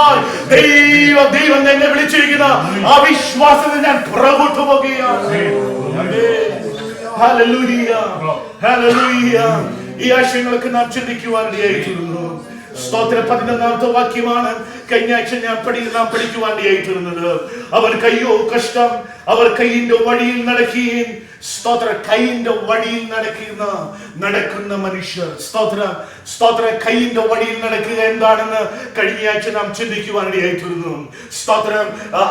ദൈവം എന്നെ വിളിച്ചിരിക്കുന്ന ആ വിശ്വാസത്തിൽ ഞാൻ പുറകോട്ട് പോകുകയാണ്. Hallelujah, hallelujah. ഈ ആശയങ്ങളൊക്കെ നാം ചിന്തിക്കുവാനിടയായിത്തീരുന്നു. സ്തോത്രം. 11ാമത്തെ വാക്യമാണ് കഴിഞ്ഞ ആഴ്ച നാം പഠിക്കുവാനിടയായിത്തീരുന്നത്. അവർ കയ്യോ കഷ്ടം, അവർ കയ്യിന്റെ വഴിയിൽ നടക്കുകയും. സ്തോത്ര. കയ്യിന്റെ വഴിയിൽ നടക്കുന്ന മനുഷ്യർ. സ്തോത്ര. കയ്യിന്റെ വഴിയിൽ നടക്കുക എന്താണെന്ന് കഴിഞ്ഞ ആഴ്ച നാം ചിന്തിക്കുവാനിടയായിത്തീരുന്നു. സ്തോത്രം.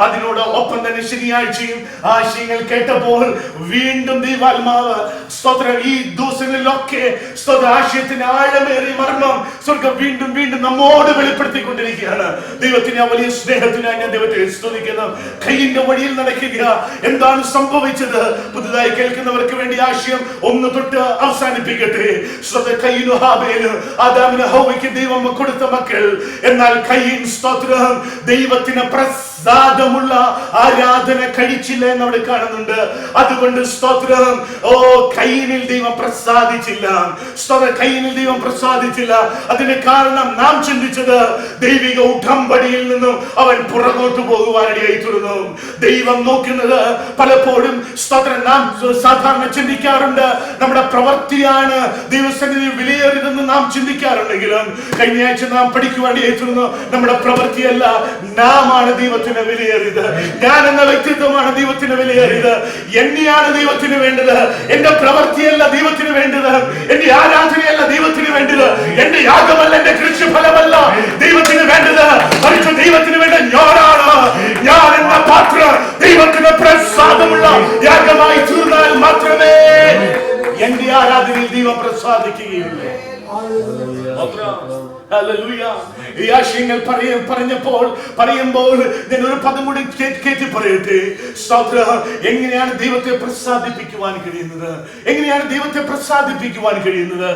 അതിനോട് ഒപ്പം തന്നെ ശനിയാഴ്ചയും ആശയങ്ങൾ കേട്ടപ്പോൾ വീണ്ടും ദൈവാത്മാവ് സ്തോത്രം ഈ ദിവസങ്ങളിലൊക്കെ ആശയത്തിന് ആഴമേറിയ മർമ്മം സ്വർഗം വീണ്ടും നമ്മോട് വെളിപ്പെടുത്തിക്കൊണ്ടിരിക്കുകയാണ്. ദൈവത്തിന് ആ വലിയ സ്നേഹത്തിനായി ഞാൻ ദൈവത്തെ സ്തുതിക്കുന്നു. കയ്യിന്റെ വഴിയിൽ നടക്കുക എന്താണ് സംഭവിച്ചത്? പുതുതായി കേൾക്കുന്നവർക്ക് വേണ്ടി ആശയം 1 തൊട്ട് അവസാനിപ്പിക്കട്ടെ. കയ്യിനു ഹാബേല് ആദാമിന് ഹവ്വയ്ക്ക് ദൈവം കൊടുത്ത മക്കൾ. എന്നാൽ കയ്യിൻ സ്തോത്രം ദൈവത്തിന് പ്രസാദമുള്ള ആരാധന കഴിച്ചില്ല എന്നവിടെ കാണുന്നുണ്ട്. അതുകൊണ്ട് സ്തോത്രം കയ്യിനിൽ ദൈവം പ്രസാദിച്ചില്ല. കയ്യിനിൽ ദൈവം പ്രസാദിച്ചില്ല. അതിന് കാരണം നാം ചിന്തിച്ചത് ദൈവിക ഉടമ്പടിയിൽ നിന്നും അവൻ പുറകോട്ട് പോകുവാനിടയായിത്തീരുന്നു. ദൈവം നോക്കുന്നത് പലപ്പോഴും സ്തോത്രം നാം സാധാരണ ചിന്തിക്കാറുണ്ട് നമ്മുടെ പ്രവൃത്തിയാണ് ദൈവസന്നിധിയിൽ വിലയേറിയതെന്ന് നാം ചിന്തിക്കാറുണ്ടെങ്കിലും കഴിഞ്ഞ ആഴ്ച നാം പഠിക്കുവാനിടയായിത്തീരുന്നു നമ്മുടെ പ്രവൃത്തിയല്ല, നാമാണ് ദൈവത്തിന് വിലയേറിയത്. ഞാൻ എന്ന വ്യക്തിത്വമാണ് ദൈവത്തിന് വിലയേറിയത്. എന്നെയാണ് ദൈവത്തിന് വേണ്ടത്. എന്റെ പ്രവൃത്തിയല്ല ദൈവത്തിന് വേണ്ടത്. എന്റെ ആരാധനയല്ല ദൈവത്തിന് വേണ്ടത്. എന്റെ യാഗമല്ല, എന്റെ കൃഷിഫലമല്ല ദൈവത്തിന് വേണ്ടത്. മറിച്ച് ദൈവത്തിന് വേണ്ട ഞാനാണ്. ഞാൻ എന്ന പാത്രം ദൈവത്തിന് പ്രസാദമുള്ള യാഗമായി തീർന്നാൽ മാത്രമേ എന്റെ ആരാധനയിൽ ദൈവം പ്രസാദിക്കുകയുള്ളൂ. ഈ ആശയങ്ങൾ പറയുമ്പോൾ ഞാൻ ഒരു പദം കൂടി കേട്ടി പറയട്ടെ. എങ്ങനെയാണ് ദൈവത്തെ പ്രസാദിപ്പിക്കുവാൻ കഴിയുന്നത്? എങ്ങനെയാണ് ദൈവത്തെ പ്രസാദിപ്പിക്കുവാൻ കഴിയുന്നത്?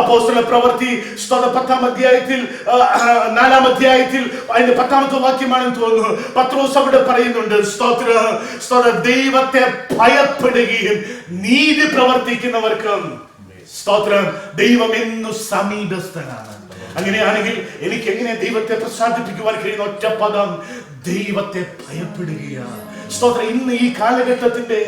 അപ്പോസ്തല പ്രവൃത്തി 10-ാം അധ്യായത്തിൽ 4-ാം അധ്യായത്തിൽ അതിന്റെ 10ാമത്തെ വാക്യമാണെന്ന് തോന്നുന്നു. പത്രോസ് അവിടെ പറയുന്നുണ്ട് ദൈവത്തെ ഭയപ്പെടുകയും നീതി പ്രവർത്തിക്കുന്നവർക്കും സ്തോത്രം ദൈവം എന്നു സമീപസ്ഥനാണ്. അങ്ങനെയാണെങ്കിൽ എനിക്ക് എങ്ങനെ ദൈവത്തെ പ്രസാദിപ്പിക്കുവാൻ കഴിയുന്ന ഒറ്റ പദം ദൈവത്തെ ഭയപ്പെടുകയാണ്. സ്തോത്രം. ഇന്ന് ഈ കാലഘട്ടത്തിന്റെ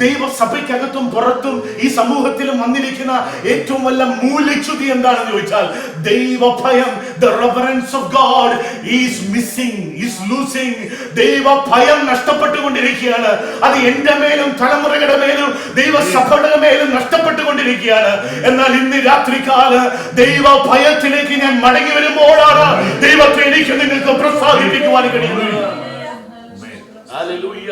ദൈവസഭയ്ക്കകത്തും പുറത്തും ഈ സമൂഹത്തിലും വന്നിരിക്കുന്ന ഏറ്റവും വലിയ മൂല്യച്യുതി എന്താണെന്ന് ചോദിച്ചാൽ ദൈവഭയം. The reverence of God is missing, is losing. ദൈവഭയം നഷ്ടപ്പെട്ടുകൊണ്ടിരിക്കുകയാണ്. അത് എന്റെ മേലും തലമുറകളുടെ മേലും ദൈവസഭയുടെ മേലും നഷ്ടപ്പെട്ടുകൊണ്ടിരിക്കുകയാണ്. എന്നാൽ ഇന്ന് രാത്രികാല ദൈവഭയത്തിലേക്ക് ഞാൻ മടങ്ങി വരുമ്പോഴാണ് ദൈവത്തെ എനിക്ക് നിങ്ങൾക്ക് പ്രസാദിപ്പിക്കുവാൻ കഴിയുന്നത്. ഹല്ലേലൂയ,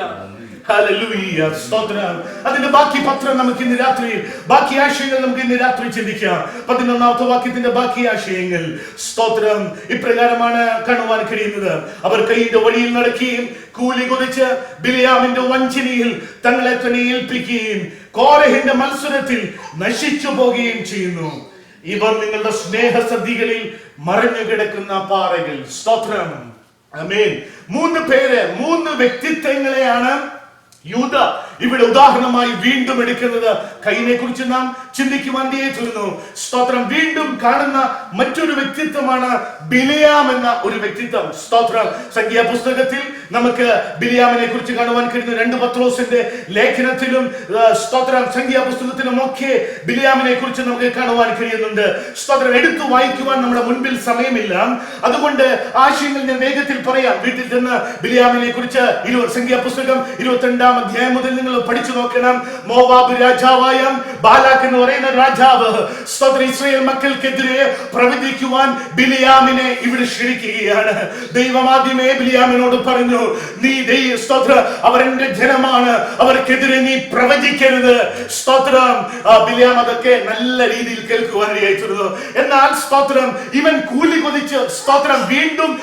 ഹല്ലേലൂയ, സ്തോത്രം. അതിന്റെ ബാക്കി പത്രം നമുക്ക് ഇന്ന് രാത്രി, ബാക്കി ആശയങ്ങൾ നമുക്ക് ഇന്ന് രാത്രി ചിന്തിക്കാം. 11ാമത്തെ വാക്യത്തിന്റെ ബാക്കി ആശയങ്ങൾ സ്തോത്രം ഇപ്രകാരമാണ് കാണുവാൻ കഴിയുന്നത്. അവർ കയ്യിന്റെ വഴിയിൽ നടക്കുകയും കൂലി കൊതിച്ച് ബിലിയാമിന്റെ വഞ്ചനയിൽ തങ്ങളെ തന്നെ ഏൽപ്പിക്കുകയും കോരഹിന്റെ മത്സരത്തിൽ നശിച്ചു പോകുകയും ചെയ്യുന്നു. ഇവർ നിങ്ങളുടെ സ്നേഹസദ്യകളിൽ മറിഞ്ഞു കിടക്കുന്ന പാറകൾ. സ്തോത്രം. ആമേൻ. 3 പേര്, 3 വ്യക്തിത്വങ്ങളെയാണ് യൂദ ഇവിടെ ഉദാഹരണമായി വീണ്ടും എടുക്കുന്നത്. കയ്യിനെ കുറിച്ച് നാം ചിന്തിക്കുവാൻ തീരുന്നു. സ്തോത്രം. വീണ്ടും കാണുന്ന മറ്റൊരു വ്യക്തിത്വമാണ് ബിലിയാം എന്ന ഒരു വ്യക്തിത്വം. സ്തോത്രം. സംഖ്യാപുസ്തകത്തിൽ നമുക്ക് ബിലിയാമിനെ കുറിച്ച് കാണുവാൻ കഴിയുന്നു. 2 പത്രോസിന്റെ ലേഖനത്തിലും സ്തോത്രം സംഖ്യാപുസ്തകത്തിലും ഒക്കെ ബിലിയാമിനെ കുറിച്ച് നമുക്ക് കാണുവാൻ കഴിയുന്നുണ്ട്. സ്തോത്രം. എടുത്തു വായിക്കുവാൻ നമ്മുടെ മുൻപിൽ സമയമില്ല. അതുകൊണ്ട് ആശയങ്ങൾ ഞാൻ വേഗത്തിൽ പറയാം. വീട്ടിൽ ചെന്ന് ബിലിയാമിനെ കുറിച്ച് സംഖ്യാപുസ്തകം 22-ാം അധ്യായം മുതൽ നിങ്ങൾ പഠിച്ചു നോക്കണം. മോവാബ് രാജാവായ ബാലാക്ക് എന്ന് പറയുന്ന രാജാവ് സ്തോത്രം ഇസ്രായേൽ മക്കൾക്കെതിരെ പ്രവചിക്കുവാൻ ബിലിയാമിനെ ഇവിടെ ക്ഷണിക്കുകയാണ്. ദൈവം ആദ്യമേ ബിലിയാമിനോട് പറഞ്ഞു, നീ സ്തോത്രം അവരെന്റെ ജനമാണ്, അവർക്കെതിരെ നീ പ്രവചിക്കരുത്. സ്തോത്രം. ബിലിയാം അതൊക്കെ നല്ല രീതിയിൽ കേൾക്കുവാനിടയായിരുന്നു. എന്നാൽ സ്തോത്രം ഇവൻ കൂലി കൊതിച്ച് സ്തോത്രം വീണ്ടും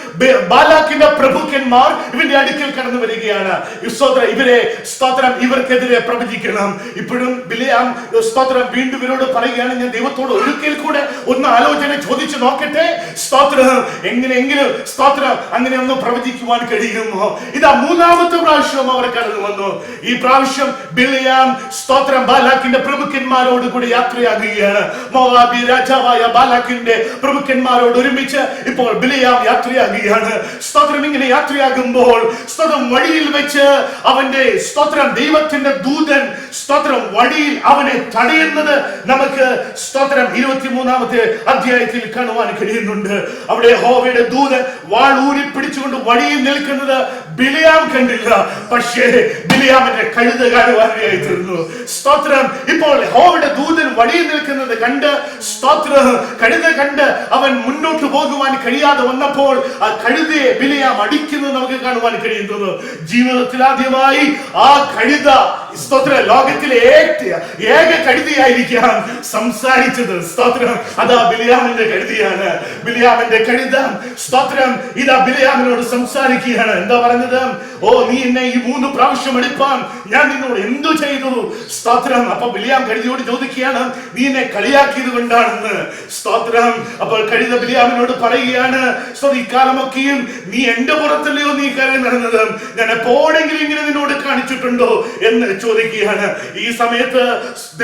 ബാലാക്കിന്റെ പ്രഭുക്കന്മാർ ഇവന്റെ അടുക്കൽ കടന്നു വരികയാണ്. സ്തോത്രം ഇവരെ സ്തോത്രം ഇവർക്കെതിരെ പ്രവചിക്കണം. ഇപ്പോഴും ബിലിയാം സ്തോത്രം വീണ്ടും വീണ്ടും ഇവരോട് പറയുകയാണ്, ഞാൻ ദൈവത്തോട് ഒരിക്കൽ കൂടെ ഒന്ന് ആലോചന ചോദിച്ചു നോക്കട്ടെ. സ്തോത്രം. എങ്ങനെയെങ്കിലും സ്തോത്രം അങ്ങനെ ഒന്ന് പ്രവചിക്കുവാൻ കഴിയുമോ? ഇതാ മൂന്നാമത്തെ പ്രാവശ്യം അവർ കടന്നു വന്നു. ഈ പ്രാവശ്യം ബിലെയാം സ്തോത്രം ബാലാക്കിന്റെ പ്രഭുക്കന്മാരോട് കൂടി യാത്രയാകുകയാണ്. മോവാബി രാജാവായ ബാലാക്കിന്റെ പ്രഭുക്കന്മാരോട് ഒരുമിച്ച് ഇപ്പോൾ ബിലെയാം യാത്രയാകുകയാണ്. സ്തോത്രം. ഇങ്ങനെ യാത്രയാകുമ്പോൾ സ്തോത്രം വഴിയിൽ വെച്ച് അവന്റെ സ്തോത്രം ദൈവത്തിന്റെ ദൂതൻ സ്തോത്രം വഴിയിൽ അവനെ തടയുന്നത് നമുക്ക് സ്തോത്രം 23-ാമത്തെ അധ്യായത്തിൽ കാണുവാൻ കഴിയുന്നുണ്ട്. അവിടെ യഹോവയുടെ ദൂതൻ വാൾ ഊരി പിടിച്ചുകൊണ്ട് വഴിയിൽ നിൽക്കുന്നത് ബിലെയാം കണ്ടില്ല. പക്ഷേ ബിലെയാമിന്റെ കഴുത കാണുവാനായി തീർന്നു. സ്തോത്രം. ഇപ്പോൾ യഹോവയുടെ ദൂതൻ വഴിയിൽ നിൽക്കുന്നത് കണ്ട് സ്തോത്രം കഴുത കണ്ട് അവൻ മുന്നോട്ട് പോകുവാൻ കഴിയാതെ വന്നപ്പോൾ ആ കഴുതയെ ബിലെയാം അടിക്കുന്നത് നമുക്ക് കാണുവാൻ കഴിയുന്നത്. ജീവിതത്തിൽ ആദ്യമായി ആ കഴുത സ്തോത്രം ലോകത്തിലെ ഏക കഴുതയായിരിക്കാം സംസാരിച്ചത്. സ്തോത്രം. അതാ ബിലെയാമിന്റെ കഴുതയാണ്. ബിലെയാമിന്റെ കഴുത സ്തോത്രം ഇതാ ബിലെയാമിനോട് സംസാരിക്കുകയാണ്. എന്താ പറഞ്ഞത്? ഓ, നീ എന്നെ ഈ 3 പ്രാവശ്യം എടുപ്പാൻ ഞാൻ നിന്നോട് എന്തു ചെയ്തു? സ്തോത്രം. അപ്പൊ ബിലെയാം കഴുതയോട് ചോദിക്കുകയാണ്, നീ എന്നെ കളിയാക്കിയത് കൊണ്ടാണെന്ന്. സ്തോത്രം. അപ്പോൾ കഴുത ബിലെയാമിനോട് പറയുകയാണ്, ഇക്കാലമൊക്കെയും നീ എന്റെ പുറത്തല്ലയോ നീ കയറി നടന്നത്? ഞാൻ എപ്പോഴെങ്കിലും ഇങ്ങനെ നിന്നോട് കാണിച്ചിട്ടുണ്ടോ എന്ന് ചോദിക്കുകയാണ്. ഈ സമയത്ത്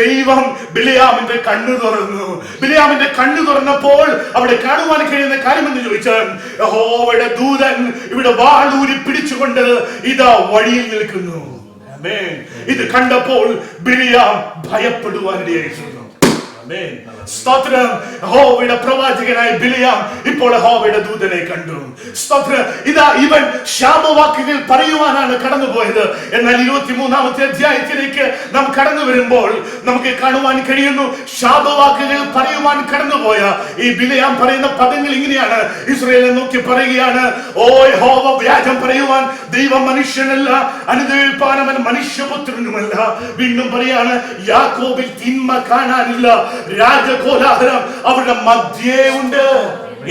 ദൈവം ബിലെയാമിന്റെ കണ്ണു തുറന്നു. ബിലെയാമിന്റെ കണ്ണു തുറന്നപ്പോൾ അവിടെ കാണുവാൻ കഴിയുന്ന കാര്യമെന്ന് ചോദിച്ചാൽ യഹോവയുടെ ദൂതൻ ഇവിടെ വാളൂരി പിടിച്ചുകൊണ്ട് ഇതാ വഴിയിൽ നിൽക്കുന്നു. ആമേൻ. ഇത് കണ്ടപ്പോൾ ബിലെയാം ഭയപ്പെടുവാനിടയായിരുന്നു. ആമേൻ. സ്തോത്രം. യഹോവയുടെ പ്രവാചകനായ ബിലെയാം ഇപ്പോൾ യഹോവയുടെ ദൂതനെ കണ്ടു. സ്തോത്രം. ഇതാ ഇവൻ ശാപവാക്കുകൾ പറയുവാനാണ് കടന്നുപോയത്. എന്നാൽ 23-ാമത്തെ അധ്യായത്തിലേക്ക് നാം കടന്നു വരുമ്പോൾ നമുക്ക് കാണുവാൻ കഴിയുന്നു, ശാപവാക്കുകൾ പറയുവാൻ കടന്നുപോയ ഈ ബിലെയാം പറയുന്ന പദങ്ങൾ ഇങ്ങനെയാണ്. ഇസ്രായേലിനെ നോക്കി പറയുകയാണ്, ഓ യഹോവ വ്യാജം പറയുവാൻ ദൈവം മനുഷ്യനല്ല, അനുദവിപ്പാൻ അവൻ മനുഷ്യപുത്രനുമല്ല. വീണ്ടും പറയാണ്, യാക്കോബിൽ തിന്മ കാണാനില്ല, രാജകോലാഹലം അവരുടെ മധ്യേ ഉണ്ട്.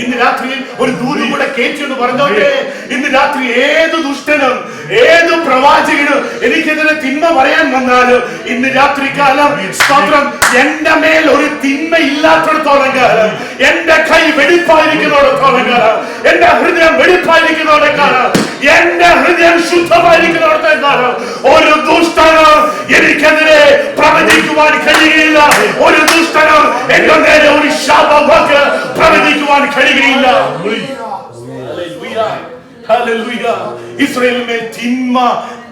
ഇന്ന് രാത്രിയിൽ ഒരു ദൂത് കൂടെ കേറ്റെന്ന് പറഞ്ഞോട്ടെ. ഇന്ന് രാത്രി ഏത് ദുഷ്ടനും ഏത് പ്രവാചകനും എനിക്കെതിരെ തിന്മ പറയാൻ വന്നാലും ഇന്ന് രാത്രി കാലം സ്തോത്രം എന്റെ മേൽ ഒരു തിന്മ ഇല്ലാത്തിടത്തോളം കാലം, എന്റെ കൈ വെടിപ്പായിരിക്കുന്നിടത്തോളം കാലം, എന്റെ ഹൃദയം വെടിപ്പായിരിക്കുന്നിടത്തോളം കാലം, എന്റെ ഹൃദയം ശുദ്ധമായിരിക്കുന്നിടത്തോളം കാലം ഒരു ദുഷ്ടനും എനിക്കെതിരെ പ്രവചിക്കുവാൻ കഴിയില്ല. ഒരു ദുഷ്ടനും എന്റെ നേരെ ഒരു ശാപവാക്ക് പ്രവചിക്കുവാൻ കഴിയില്ല. ഇസ്രായേലിനെ തിന്മ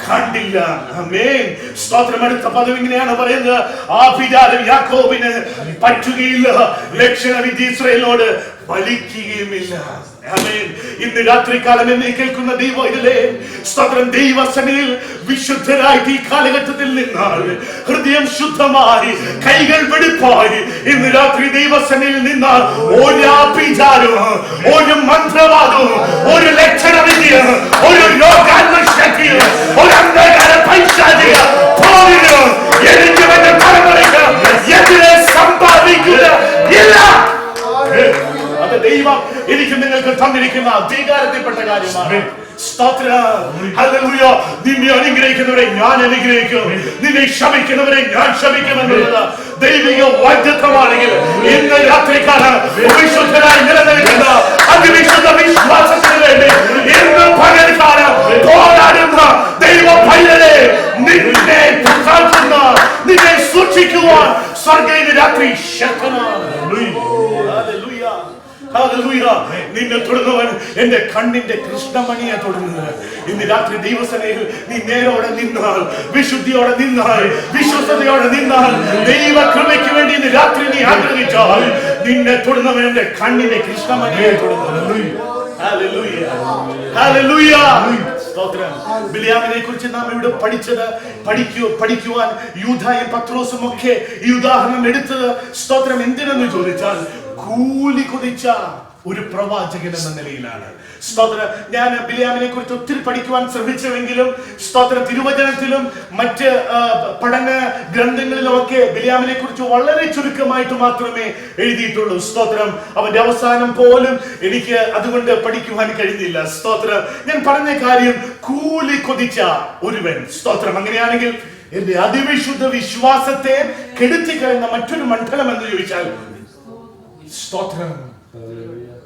കണ്ടില്ല. ആമേൻ. സ്തോത്രം. അടുത്ത പദം ഇങ്ങനെയാണ് പറയുന്നത്, ആ വിചാരം യാക്കോബിന് പറ്റുകയില്ല, ലക്ഷണവിധി ഇസ്രായേലിനോട് ഫലിക്കുകയുമില്ല. ആമേൻ. ഇന്ന് രാത്രികാലം എന്നെ കേൾക്കുന്ന ദൈവം ഇതിലെ സ്തോത്രം ദൈവസന്നിധിയിൽ വിശുദ്ധരായിട്ട് ഈ കാലഘട്ടത്തിൽ നിന്നാൽ ഹൃദയം ശുദ്ധമായി കൈകൾ വെടിപ്പായി ഇന്ന് രാത്രി ദൈവസന്നിധിയിൽ നിന്നാൽ ഒരു ആഭിചാരവും ഒരു മന്ത്രവാദവും ഒരു ലക്ഷണവിധിയും ഒരു രോഗാത്മശക്തിയും ഒരു അന്ധകാര പൈശാചിക പോരിനും എനിക്ക് എന്റെ തലമുറയ്ക്ക് എതിരെ സമ്പാദിക്കുക ഇല്ല. അത് ദൈവം എനിക്ക് നിങ്ങൾക്ക് തന്നിരിക്കുന്ന അധികാരത്തിൽപ്പെട്ട കാര്യമാണ്. നിന്നെ അനുഗ്രഹിക്കുന്നവരെ ഞാൻ അനുഗ്രഹിക്കും, നിന്നെ ശമിക്കുന്നവരെ ഞാൻ ശമിക്കുമെന്നുള്ളത് ദൈവിക വാഗ്ദത്തമാണെങ്കിൽ ഇന്ന് രാത്രിക്കാലം വിശുദ്ധരായി നിലനിൽക്കുന്ന അതിവിശുദ്ധ വിശ്വാസത്തിന് വേണ്ടി ഇന്ന് പകൽക്കാലം പോരാടുന്ന ദൈവ പൈതലെ നിന്നെ കാക്കുന്ന നിന്നെ സൂക്ഷിക്കുവാൻ സ്വർഗ്ഗീയ രാത്രി ശക്തനാണ്. നിന്നെ തൊടുന്നവൻ എന്റെ കണ്ണിന്റെ കൃഷ്ണമണിയെ തൊടുന്നത്. ഇന്ന് രാത്രി ദൈവസേനയിൽ നീ നേരോടെ നിന്നാൽ, വിശുദ്ധിയോടെ നിന്നാൽ, വിശ്വസതയോടെ നിന്നാൽ, ദൈവ കൃപയ്ക്ക് വേണ്ടി ഇന്ന് രാത്രി നീ ആഗ്രഹിച്ചാൽ നിന്നെ തൊടുന്നവൻ എന്റെ കണ്ണിന്റെ കൃഷ്ണമണിയെ തൊടുന്നത്. ബിലെയാമിനെ കുറിച്ച് നാം ഇവിടെ പഠിക്കുവാൻ യൂദായും പത്രോസും ഒക്കെ ഈ ഉദാഹരണം എടുത്തത് സ്തോത്രം എന്തിനെന്ന് ചോദിച്ചാൽ കൂലി കൊതിച്ച ഒരു പ്രവാചകൻ എന്ന നിലയിലാണ്. സ്തോത്രം. ഞാൻ ബിലെയാമിനെ കുറിച്ച് ഒത്തിരി പഠിക്കുവാൻ ശ്രമിച്ചുവെങ്കിലും സ്തോത്ര തിരുവചനത്തിലും മറ്റ് പഠന ഗ്രന്ഥങ്ങളിലും ഒക്കെ ബിലെയാമിനെ കുറിച്ച് വളരെ ചുരുക്കമായിട്ട് മാത്രമേ എഴുതിയിട്ടുള്ളൂ. സ്തോത്രം. അവന്റെ അവസാനം പോലും എനിക്ക് അതുകൊണ്ട് പഠിക്കുവാൻ കഴിഞ്ഞില്ല. സ്തോത്രം. ഞാൻ പറഞ്ഞ കാര്യം കൂലി കൊതിച്ച ഒരുവൻ. സ്തോത്രം. അങ്ങനെയാണെങ്കിൽ എന്റെ അതിവിശുദ്ധ വിശ്വാസത്തെ കെടുത്തിക്കളയുന്ന മറ്റൊരു മണ്ഡലം എന്ന് ചോദിച്ചാൽ സ്തോത്രം,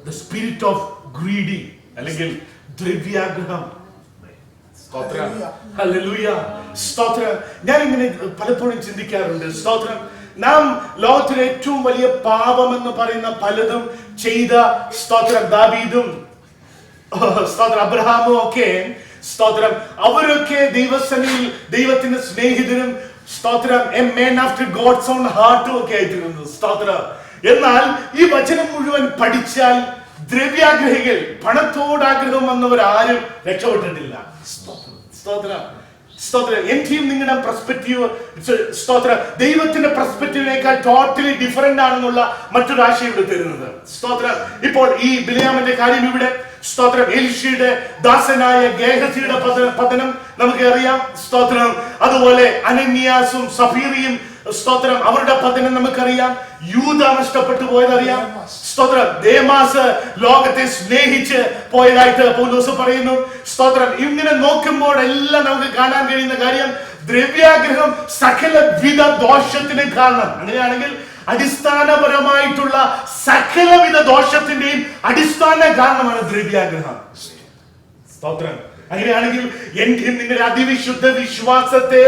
the spirit of greedy അല്ലെങ്കിൽ ദ്രവ്യാഗ്രഹം. സ്തോത്രം, ഹല്ലേലൂയ, സ്തോത്രം. ഞാൻ ഇങ്ങനെ പലപ്പോഴും ചിന്തിക്കാറുണ്ട്, സ്തോത്രം, നാം ലോകത്തിലെ ഏറ്റവും വലിയ പാപം എന്ന് പറയുന്ന പലതും ചെയ്ത സ്തോത്രം ദാവീദും സ്തോത്രം അബ്രഹാമും ഒക്കെ സ്തോത്രം അവരൊക്കെ ദൈവസന്നിധിയിൽ ദൈവത്തിന്റെ സ്നേഹിതരും സ്തോത്രം a man after God's own ഹാർട്ടും ഒക്കെ ആയിത്തീരുന്നു. സ്തോത്രം. എന്നാൽ ഈ വചനം മുഴുവൻ പഠിച്ചാൽ ദ്രവ്യാഗ്രഹികൾ, പണത്തോടാഗ്രഹം വന്നവർ ആരും രക്ഷപ്പെട്ടിട്ടില്ല. സ്തോത്രം, സ്തോത്രം. എന്റെയും നിങ്ങളുടെ പെർസ്പെക്റ്റീവ് സ്തോത്രം ദൈവത്തിന്റെ പെർസ്പെക്റ്റീവിനേക്കാൾ ടോട്ടലി ഡിഫറെന്റ് ആണെന്നുള്ള മറ്റൊരു ആശയം ഇവിടെ തരുന്നത്. സ്തോത്രം. ഇപ്പോൾ ഈ ബിലയാമിന്റെ കാര്യം ഇവിടെ സ്തോത്രം എലീശയുടെ ദാസനായ ഗേഹസിയുടെ പതനം നമുക്ക് അറിയാം. സ്തോത്രം. അതുപോലെ അനന്യാസും സഫീറിയും സ്തോത്രം അവരുടെ പതനം നമുക്കറിയാം. യൂദ നഷ്ടപ്പെട്ടു പോയതറിയാം. സ്തോത്രം. ദേമാസ് ലോകത്തെ സ്നേഹിച്ച് പോയതായിട്ട് പൗലോസ് പറയുന്നു. സ്തോത്രം. ഇങ്ങനെ നോക്കുമ്പോൾ എല്ലാം നമുക്ക് കാണാൻ കഴിയുന്ന കാര്യം ദ്രവ്യാഗ്രഹം സകലവിധ ദോഷത്തിനും കാരണം. അങ്ങനെയാണെങ്കിൽ അടിസ്ഥാനപരമായിട്ടുള്ള സകലവിധ ദോഷത്തിന്റെയും അടിസ്ഥാന കാരണമാണ് ദ്രവ്യാഗ്രഹം. സ്തോത്രം. അങ്ങനെയാണെങ്കിൽ എന്റെയും നിങ്ങളുടെ അതിവിശുദ്ധ വിശ്വാസത്തെ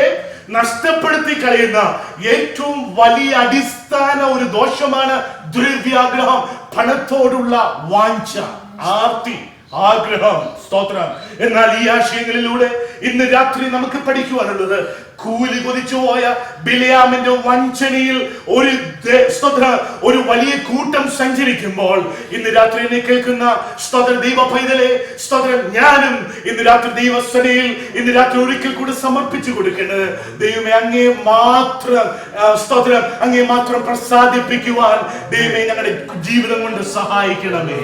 നഷ്ടപ്പെടുത്തി കളയുന്ന ഏറ്റവും വലിയ അടിസ്ഥാന ഒരു ദോഷമാണ് ദ്രവ്യാഗ്രഹം, പണത്തോടുള്ള വാഞ്ച, ആർത്തി, ആഗ്രഹം. സ്തോത്രം. എന്നാൽ ഈ ആശയങ്ങളിലൂടെ ഇന്ന് രാത്രി നമുക്ക് പഠിക്കുവാനുള്ളത് കൂലി കൊതിച്ചു പോയ ബിലയാമിന്റെ വഞ്ചനയിൽ ഒരു വലിയ കൂട്ടം സഞ്ചരിക്കുമ്പോൾ ഇന്ന് രാത്രി എന്നെ കേൾക്കുന്ന സ്തോത്ര ദൈവ പൈതലെ, സ്തോത്രം, ഞാനും ഇന്ന് രാത്രി ദൈവസനയിൽ ഇന്ന് രാത്രി ഒരിക്കൽ കൂടി സമർപ്പിച്ചു കൊടുക്കേണ്ടത് ദൈവമേ അങ്ങേ മാത്രം സ്തോത്രം, അങ്ങേ മാത്രം പ്രസാദിപ്പിക്കുവാൻ ദൈവമേ ഞങ്ങളുടെ ജീവിതം കൊണ്ട് സഹായിക്കണമേ.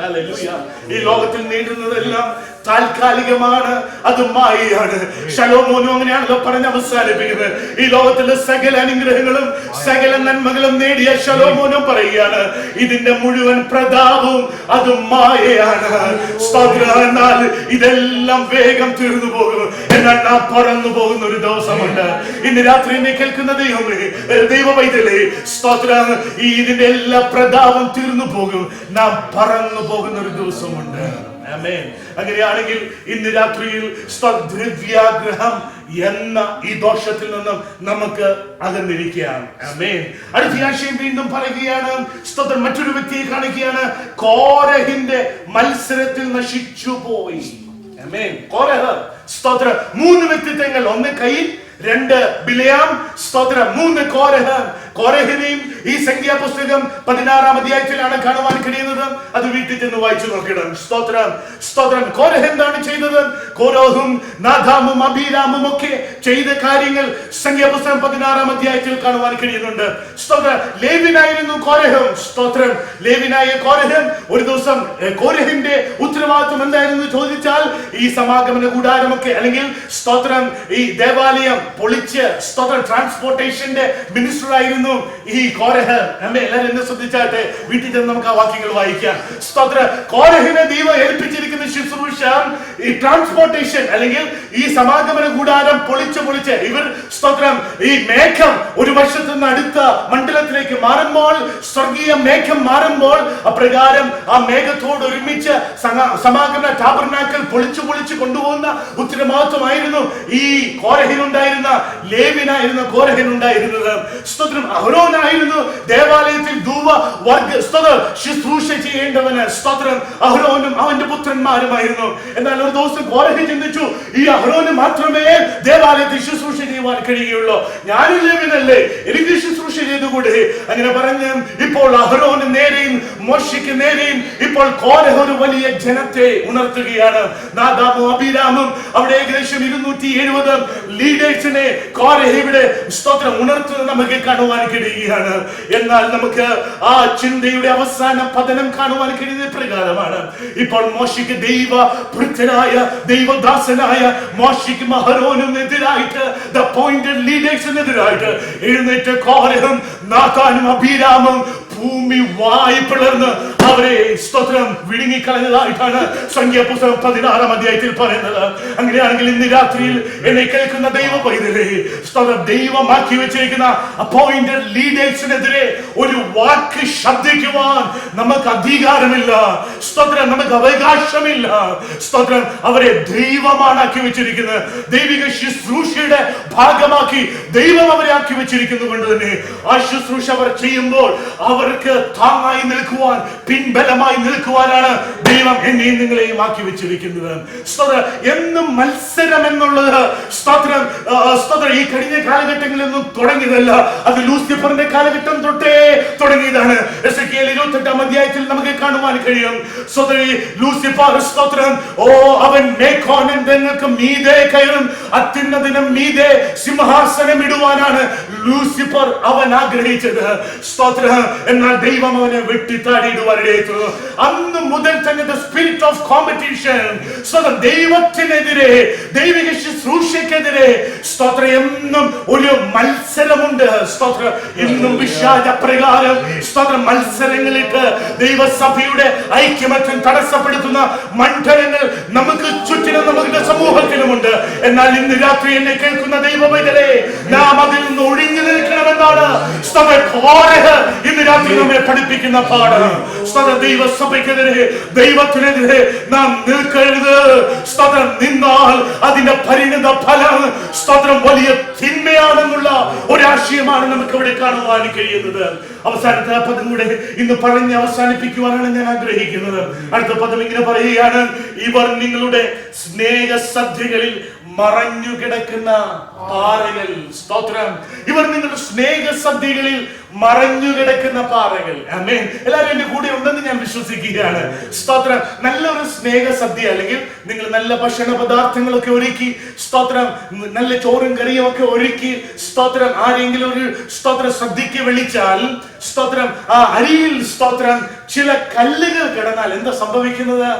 ഹല്ലേലൂയ. ഈ ലോകത്തിൽ നേടുന്നതെല്ലാം താൽക്കാലികമാണ്, അത് മായയാണ്. ശലോമോനും അങ്ങനെയാണല്ലോ പറഞ്ഞ് അവസാനിപ്പിക്കുന്നത്. ഈ ലോകത്തിലെ സകല അനുഗ്രഹങ്ങളും സകല നന്മകളും നേടിയ ശലോമോനും പറയുകയാണ് ഇതിന്റെ മുഴുവൻ പ്രതാപവും അത് മായയാണ്. എന്നാൽ ഇതെല്ലാം വേഗം തീർന്നു പോകും, എന്നാൽ നാം പറന്നു പോകുന്ന ഒരു ദിവസമുണ്ട്. ഇന്ന് രാത്രി എന്നെ കേൾക്കുന്ന ദൈവ പൈതലേ, സ്തോത്രം, ഇതിന്റെ എല്ലാ പ്രതാപം തീർന്നു പോകും, നാം പറന്നു പോകുന്ന ഒരു ദിവസമുണ്ട്. ആമേൻ. അങ്ങനെയാണെങ്കിൽ ഇന്ന് രാത്രിയിൽ ദ്രവ്യാഗ്രഹം എന്ന ഈ ദോഷത്തിൽ നിന്നും നമുക്ക് അകന്നിരിക്കാം. ആമേൻ. അടുത്ത ആശയം വീണ്ടും പറയുകയാണ്. സ്തോത്രം. മറ്റൊരു വ്യക്തിയെ കാണിക്കുകയാണ്. കോരഹിന്റെ മത്സരത്തിൽ നശിച്ചു പോയി. ആമേൻ. കോരഹ്. സ്തോത്രം. 3 വ്യക്തിത്വങ്ങൾ, 1 കയീൻ, 2 ബിലയാം, സ്തോത്രം, 3 കോരഹ്. കോരഹിനെയും ഈ സംഖ്യാപുസ്തകം 16-ാം അധ്യായത്തിലാണ് കാണുവാൻ കഴിയുന്നത്. അത് വീട്ടിൽ ചെന്ന് വായിച്ചു നോക്കണം. സ്തോത്രം, സ്തോത്രം. കോരഹ് എന്താണ് ചെയ്തത്? കോരഹും നാദാമും അബീരാമും ഒക്കെ ചെയ്ത കാര്യങ്ങൾ സംഖ്യാപുസ്തകം 16-ാം അധ്യായത്തിൽ കാണുവാൻ കഴിയുന്നുണ്ട്. സ്തോത്രം. ലേവിനായിരുന്നു കോരഹും. സ്തോത്രം. ലേവിനായ കോരഹും ഒരു ദിവസം കോരഹിന്റെ ഉത്തരവാദിത്വം എന്തായിരുന്നു ചോദിച്ചാൽ ഈ സമാഗമന കൂടാരമൊക്കെ അല്ലെങ്കിൽ സ്തോത്രം ഈ ദേവാലയം പൊളിച്ച് സ്തോത്രം ട്രാൻസ്പോർട്ടേഷന്റെ മിനിസ്റ്റർ ആയിരുന്നു ഈ കോരഹ്. എല്ലാവരും എന്നെ ശ്രദ്ധിച്ചാട്ടെ, വീട്ടിൽ ചെന്ന് നമുക്ക് ആ വാക്യങ്ങൾ വായിക്കാം. സ്തോത്ര. കോരഹിനെ ദൈവം ഏൽപ്പിച്ചിരിക്കുന്ന ശുശ്രൂഷ ഈ ട്രാൻസ്പോർട്ടേഷൻ അല്ലെങ്കിൽ ഈ സമാഗമന കൂടാരം പൊളിച്ച് ഇവർ സ്തോത്രം ഈ മേഘം ഒരു വശത്ത് നിന്ന് അടുത്ത മണ്ഡലത്തിലേക്ക് മാറുമ്പോൾ, സ്വർഗീയ മേഘം മാറുമ്പോൾ അപ്രകാരം ആ മേഘത്തോട് ഒരുമിച്ച് സമാഗമന ടാബർനാക്കൽ പൊളിച്ചു കൊണ്ടുപോകുന്ന ഉത്തരവാദിത്വമായിരുന്നു ഈ കോരഹിനുണ്ടായിരുന്ന, ലേവിനായിരുന്ന കോരഹിനുണ്ടായിരുന്നത്. സ്തോത്രം. അഹ്റോനായിരുന്നു ദേവാലയത്തിൽ ധൂപ വർഗ ശുശ്രൂഷ ചെയ്യേണ്ടവന്. സ്തോത്രം. അഹ്റോനും അവന്റെ പുത്രന്മാരുമായിരുന്നു. എന്നാൽ ഒരു ദിവസം കോരഹ് ചിന്തിച്ചു, ഈ അഹ്റോന് മാത്രമേ ദേവാലയത്തിൽ ശുശ്രൂഷ ചെയ്യുവാൻ കഴിയുകയുള്ളൂ, ഞാനും ലേവിയനല്ലേ, എനിക്ക് ശുശ്രൂഷ ചെയ്തുകൂടെ? അങ്ങനെ പറഞ്ഞ് ഇപ്പോൾ അഹ്റോന് നേരെയും മോശയ്ക്ക് നേരെയും ഇപ്പോൾ കോരഹ് ഒരു വലിയ ജനത്തെ ഉണർത്തുകയാണ്. നാദാമും അബീരാമും അവിടെ ഏകദേശം 270 ലീഡേഴ്സിനെ കോരഹ് ഇവിടെ സ്തോത്രം ഉണർത്തുന്നത് നമുക്ക് കാണുവാൻ കഴിയുകയാണ്. എന്നാൽ നമുക്ക് ആ ചിന്തയുടെ അവസാന പതനം കാണുവാൻ കഴിയുന്ന പ്രകാരമാണ്. ഇപ്പോൾ മോശയ്ക്ക് ദൈവഭൃത്യനായ ദൈവദാസനായ മോശയ്ക്കും അഹ്റോനും എതിരായിട്ട് ദ അപ്പോയിന്റഡ് ലീഡേഴ്സിനെതിരായിട്ട് എഴുന്നേറ്റ് കോരഹും നാഥാനും അബീരാമും ഭൂമി വായി പിളർന്ന് അവരെ സ്തോത്രം വിഴുങ്ങിക്കളഞ്ഞതായിട്ടാണ് സംഖ്യാപുസ്തകം 16 അധ്യായത്തിൽ പറയുന്നത്. അങ്ങനെയാണെങ്കിൽ ഇന്ന് രാത്രിയിൽ എന്നെ കേൾക്കുന്ന ദൈവ പൈതലേ, സ്തോത്രം ദൈവമാക്കി വെച്ചിരിക്കുന്ന അപ്പോയിന്റഡ് ലീഡേഴ്സിനെതിരെ ഒരു വാക്ക് ശബ്ദിക്കുവാൻ നമുക്ക് അധികാരമില്ല. സ്തോത്രം നമുക്ക് അവകാശമില്ല. സ്തോത്രം അവരെ ദൈവമാണാക്കി വെച്ചിരിക്കുന്നത്. ദൈവിക ശുശ്രൂഷയുടെ ഭാഗമാക്കി ദൈവം അവരെ ആക്കി വെച്ചിരിക്കുന്നത് കൊണ്ട് തന്നെ ആ ശുശ്രൂഷ അവർ ചെയ്യുമ്പോൾ അവർക്ക് താങ്ങായി നിൽക്കുവാൻ, പിൻബലമായി നിൽക്കുവാനാണ് ദൈവം എന്നെയും നിങ്ങളെയും ആക്കി വെച്ചിരിക്കുന്നത്. സ്തോത്രം എന്നും മത്സരം എന്നുള്ളത് സ്തോത്രം ഈ കഴിഞ്ഞ കാലഘട്ടങ്ങളിൽ നിന്നും തുടങ്ങിയതല്ല. അത് ലൂസിഫറിന്റെ കാലഘട്ടം തൊട്ടേ തുടങ്ങിയതാണ്. എസെക്കിയേൽ 28 അധ്യായത്തിൽ നമുക്ക് കാണുവാൻ കഴിയും. ലൂസിഫർ സ്തോത്രം അവൻ മേഘോന്നതങ്ങൾക്ക് മീതെ കയറും, അത്യുന്നതനും മീതെ സിംഹാസനം ഇടുവാനാണ് ലൂസിഫർ അവൻ ആഗ്രഹിച്ചത്. സ്തോത്രം എന്നാൽ ദൈവം അവനെ വെട്ടിത്താടിയിടുവാനിടേറ്റു. അന്ന് മുതൽ തന്നെ the spirit of competition, സ്തോത്രം ദൈവത്തിനെതിരെ, ദൈവിക ശുശ്രൂഷയ്ക്കെതിരെ സ്തോത്രം എന്നും ഒരു മത്സരമുണ്ട്. സ്തോത്രം ഇന്നും വിശാല പ്രകാരം സ്തോത്രം മത്സരങ്ങളിട്ട് ദൈവസഭയുടെ ഐക്യമത്യം തടസ്സപ്പെടുത്തുന്ന മണ്ഡലങ്ങൾ നമുക്ക് ചുറ്റിനും നമ്മുടെ സമൂഹത്തിലുമുണ്ട്. എന്നാൽ ഇന്ന് രാത്രി എന്നെ കേൾക്കുന്ന ദൈവമൈതലേ, നാം അതിൽ നിന്ന് ഒഴിഞ്ഞു നിൽക്കണമെന്നാണ് ഇന്ന് രാത്രി നമ്മെ പഠിപ്പിക്കുന്ന പാഠം. ദൈവസഭയ്ക്കെതിരെ, ദൈവത്തിനെതിരെ നാം നിൽക്കരുത്. സ്തോത്രം നിന്നാൽ അതിന്റെ പരിണിത ഫലം സ്തോത്രം വലിയ തിന്മയാണെന്നുള്ള ഒരാശയമാണ് നമുക്ക് ഇവിടെ കാണുവാൻ കഴിയുന്നത്. അവസാനത്തെ പദം കൂടെ ഇന്ന് പറഞ്ഞ് അവസാനിപ്പിക്കുവാനാണ് ഞാൻ ആഗ്രഹിക്കുന്നത്. അടുത്ത പദം ഇങ്ങനെ പറയുകയാണ്: ഇവർ നിങ്ങളുടെ സ്നേഹസദ്യകളിൽ മറഞ്ഞു കിടക്കുന്ന പാറകൾ. സ്തോത്രം ഇവർ നിങ്ങളുടെ സ്നേഹസദ്യകളിൽ മറഞ്ഞു കിടക്കുന്ന പാറകൾ. ആമേൻ. എല്ലാവരും എന്റെ കൂടെ ഉണ്ടെന്ന് ഞാൻ വിശ്വസിക്കുകയാണ്. സ്തോത്രം നല്ലൊരു സ്നേഹസദ്യ, അല്ലെങ്കിൽ നിങ്ങൾ നല്ല ഭക്ഷണ പദാർത്ഥങ്ങളൊക്കെ ഒരുക്കി, സ്തോത്രം നല്ല ചോറും കറിയും ഒക്കെ ഒരുക്കി, സ്തോത്രം ആരെങ്കിലും ഒരു സ്തോത്രം സദ്യക്ക് വിളിച്ചാൽ, സ്തോത്രം ആ അരിയിൽ സ്തോത്രം ചില കല്ലുകൾ കിടന്നാൽ എന്താ സംഭവിക്കുന്നത്?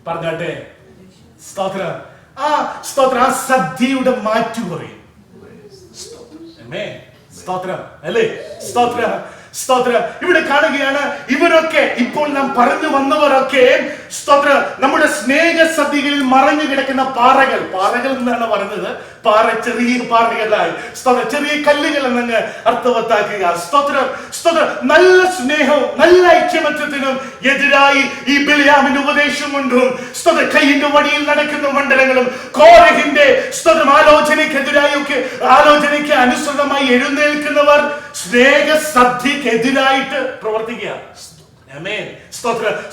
പറഞ്ഞാട്ടെ. സ്തോത്രം ആ സദ്യയുടെ മാറ്റു പറയും. സ്തോത്രം അല്ലേ? സ്തോത്രം ഇവിടെ കാണുകയാണ്. ഇവരൊക്കെ ഇപ്പോൾ നാം പറഞ്ഞു വന്നവരൊക്കെ സ്തോത്രം നമ്മുടെ സ്നേഹസദ്യകളിൽ മറഞ്ഞു കിടക്കുന്ന പാറകൾ. പാറകൾ എന്നാണ് പറഞ്ഞത്. പാറ ചെറിയ പാറകളായി, സ്തോത്രം ചെറിയ കല്ലുകൾ എന്നങ്ങ് അർത്ഥവത്താക്കുക. സ്തോത്രം നല്ല സ്നേഹവും നല്ല ഐക്യമത്യത്തിനും എതിരായി ഈ ബിൽയാമിന്റെ ഉപദേശം കൊണ്ടും സ്തോത്രം കയ്യിന്റെ വടിയിൽ നടക്കുന്ന മണ്ഡലങ്ങളും കോരഹിന്റെ സ്തോത്രം ആലോചനയ്ക്ക് അനുസൃതമായി എഴുന്നേൽക്കുന്നവർ സ്നേഹസദ്യക്കെതിരായിട്ട് പ്രവർത്തിക്കുക.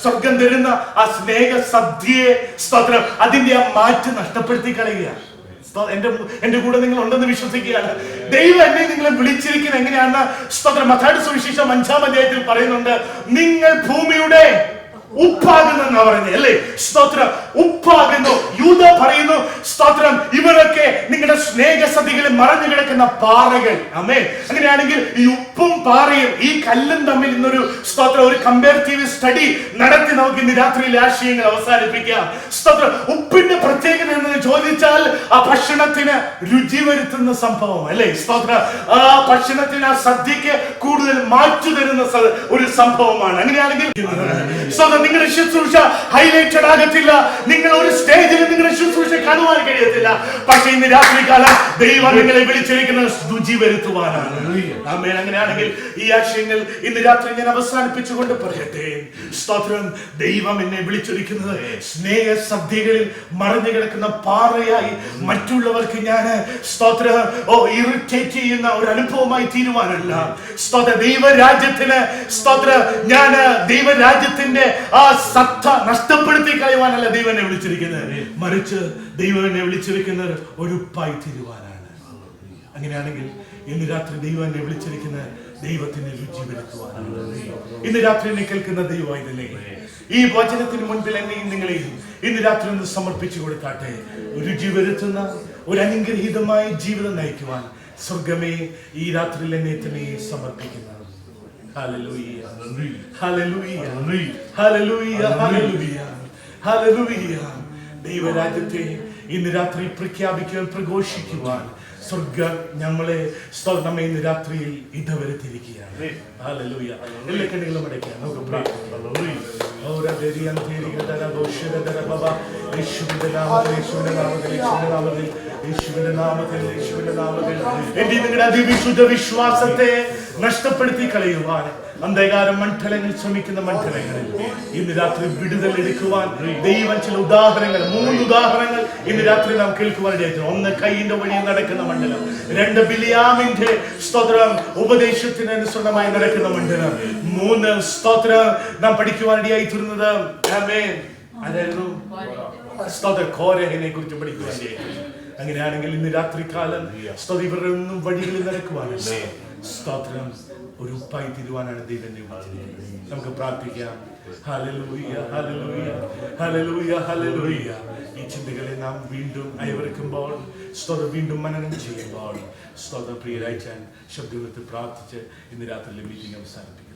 സ്വർഗം തരുന്ന ആ സ്നേഹസദ്യയെ സ്തോത്രം അതിന്റെ ആ മാറ്റ് നഷ്ടപ്പെടുത്തി കളയുക. എന്റെ കൂടെ നിങ്ങൾ ഉണ്ടെന്ന് വിശ്വസിക്കുകയാണ്. ദൈവം എന്നെ നിങ്ങളെ വിളിച്ചിരിക്കുന്നത് എങ്ങനെയാണെന്ന് സ്തോത്രം മത്തായിയുടെ സുവിശേഷം 5-ാം അധ്യായത്തിൽ പറയുന്നുണ്ട്. നിങ്ങൾ ഭൂമിയുടെ ഉപ്പാകുന്ന പറഞ്ഞത് അല്ലേ? സ്തോത്രം ഉപ്പാകുന്നു. യൂദ പറയുന്നു സ്തോത്രം ഇവരൊക്കെ നിങ്ങളുടെ സ്നേഹസദ്യകളിൽ മറഞ്ഞു കിടക്കുന്ന പാറകൾ. ആമേൻ. അങ്ങനെയാണെങ്കിൽ ഈ ഉപ്പും പാറയും ഈ കല്ലും തമ്മിൽ ഇന്നൊരു സ്തോത്രം ഒരു കമ്പാരിറ്റീവ് സ്റ്റഡി നടത്തി നമുക്ക് ഇന്ന് രാത്രിയിലെ ആശയങ്ങൾ അവസാനിപ്പിക്കാം. സ്തോത്രം ഉപ്പിന്റെ പ്രത്യേകത എന്ന് ചോദിച്ചാൽ ആ ഭക്ഷണത്തിന് രുചി വരുത്തുന്ന സംഭവം അല്ലേ? സ്തോത്രം ആ ഭക്ഷണത്തിന് ആ സദ്യക്ക് കൂടുതൽ മാറ്റു തരുന്ന ഒരു സംഭവമാണ്. അങ്ങനെയാണെങ്കിൽ നിങ്ങളുടെ ശുശ്രൂഷ ഹൈലൈറ്റഡ് ആകത്തില്ല. നിങ്ങൾ ഒരു സ്റ്റേജിൽ നിങ്ങളുടെ ശുശ്രൂഷ കാണുവാൻ കഴിയത്തില്ല. പക്ഷെ ഇന്ന് രാത്രികാലം ദൈവം നിങ്ങളെ വിളിച്ചിരിക്കുന്നത് രുചി വരുത്തുവാനാണ്. ആമേൻ. അങ്ങനെയാണെങ്കിൽ ഈ ആശയങ്ങൾ ഇന്ന് രാത്രി ഞാൻ അവസാനിപ്പിച്ചുകൊണ്ട് പറയട്ടെ. സ്തോത്രം ദൈവം എന്നെ വിളിച്ചിരിക്കുന്നത് സ്നേഹസദ്യകളിൽ മറഞ്ഞു കിടക്കുന്ന പാറയായി മറ്റുള്ളവർക്ക് ഞാൻ സ്തോത്രം ഇറിറ്റേറ്റ് ചെയ്യുന്ന ഒരു അനുഭവമായി തീരുവാനല്ല. സ്തോത്ര ദൈവരാജ്യത്തിന് സ്തോത്രം ഞാൻ ദൈവരാജ്യത്തിന്റെ ആ സത്ത നഷ്ടപ്പെടുത്തി കളയുവാനല്ല ദൈവം എന്നെ വിളിച്ചിരിക്കുന്നത്. മറിച്ച് ദൈവം എന്നെ വിളിച്ചിരിക്കുന്നത് ഒരു ഉപ്പായി തീരുവാനാണ്. അങ്ങനെയാണെങ്കിൽ ഇന്ന് രാത്രി ദൈവം എന്നെ വിളിച്ചിരിക്കുന്നത് ദൈവത്തിന് രുചി വരുത്തുവാനാണ്. ഇന്ന് രാത്രി എന്നെ കേൾക്കുന്ന ദൈവം ഇതിനെ ഈ വചനത്തിന് മുൻപിൽ എന്നെയും നിങ്ങളെയും ഇന്ന് രാത്രി ഒന്ന് സമർപ്പിച്ചു കൊടുത്താട്ടെ. രുചി വരുത്തുന്ന ഒരു അനുഗ്രഹീതമായ ജീവിതം നയിക്കുവാൻ സ്വർഗമേ ഈ രാത്രിയിൽ എന്നെ തന്നെ സമർപ്പിക്കുന്നു. Hallelujah. Hallelujah. Hallelujah. Hallelujah. Hallelujah. ദൈവരാജ്യത്തെ ഇന്ന് രാത്രി പ്രഖ്യാപിക്കുവാൻ പ്രഘോഷിക്കുവാൻ സ്വർഗം നമ്മെ ഇന്ന് രാത്രിയിൽ ഇടവരുത്തിയിരിക്കുകയാണ്. ഹല്ലേലൂയ. എല്ലാ കണ്ണുകളും അടയ്ക്കാം, നമുക്ക് പ്രാർത്ഥിക്കാം. യേശുവിന്റെ നാമത്തിൽ എന്റെ നിങ്ങളുടെ അതിവിശുദ്ധ വിശ്വാസത്തെ നഷ്ടപ്പെടുത്തി കളയുവാൻ അന്ധകാരം മണ്ഡലങ്ങൾ ശ്രമിക്കുന്ന മണ്ഡലങ്ങളിൽ ഇന്ന് രാത്രി വിടുതൽ എടുക്കുവാൻ ദൈവം ചില ഉദാഹരണങ്ങൾ, 3 ഉദാഹരണങ്ങൾ ഇന്ന് രാത്രി നാം കേൾക്കുവാൻ ഇടയായിട്ടുണ്ട്. 1 കൈയിന്റെ വഴിയിൽ നടക്കുന്ന മണ്ഡലം, 2 ബിലിയാമിന്റെ സ്തോത്രം ഉപദേശത്തിന് അനുസൃതമായി നടക്കുന്ന മണ്ഡലം, 3 സ്തോത്രം നാം പഠിക്കുവാൻ ഇടയായിത്തീരുന്നത് ആരായിരുന്നു? സ്തോത്രം കോരഹിനെ കുറിച്ച് പഠിക്കുവാൻ ഇടയായിട്ടുണ്ട്. അങ്ങനെയാണെങ്കിൽ ഇന്ന് രാത്രി കാലം ഇവരുടെ ഒന്നും വഴികളിൽ നടക്കുവാനല്ല, സ്തോത്രം ഒരു ഉപ്പായി തീരുവാനാണ് ദൈവം നിയമിച്ചിരിക്കുന്നത്. നമുക്ക് പ്രാർത്ഥിക്കാം. Hallelujah, hallelujah, hallelujah, hallelujah. ഈ ചിന്തകളെ നാം വീണ്ടും അയവിറക്കുമ്പോൾ, സ്തോത്രം വീണ്ടും മനനം ചെയ്യുമ്പോൾ, സ്തോത്രം പ്രിയരായിച്ചാൻ ശബ്ദത്തിൽ പ്രാർത്ഥിച്ച് ഇന്ന് രാത്രിയിലെ മീറ്റിംഗ് അവസാനിപ്പിക്കുന്നു.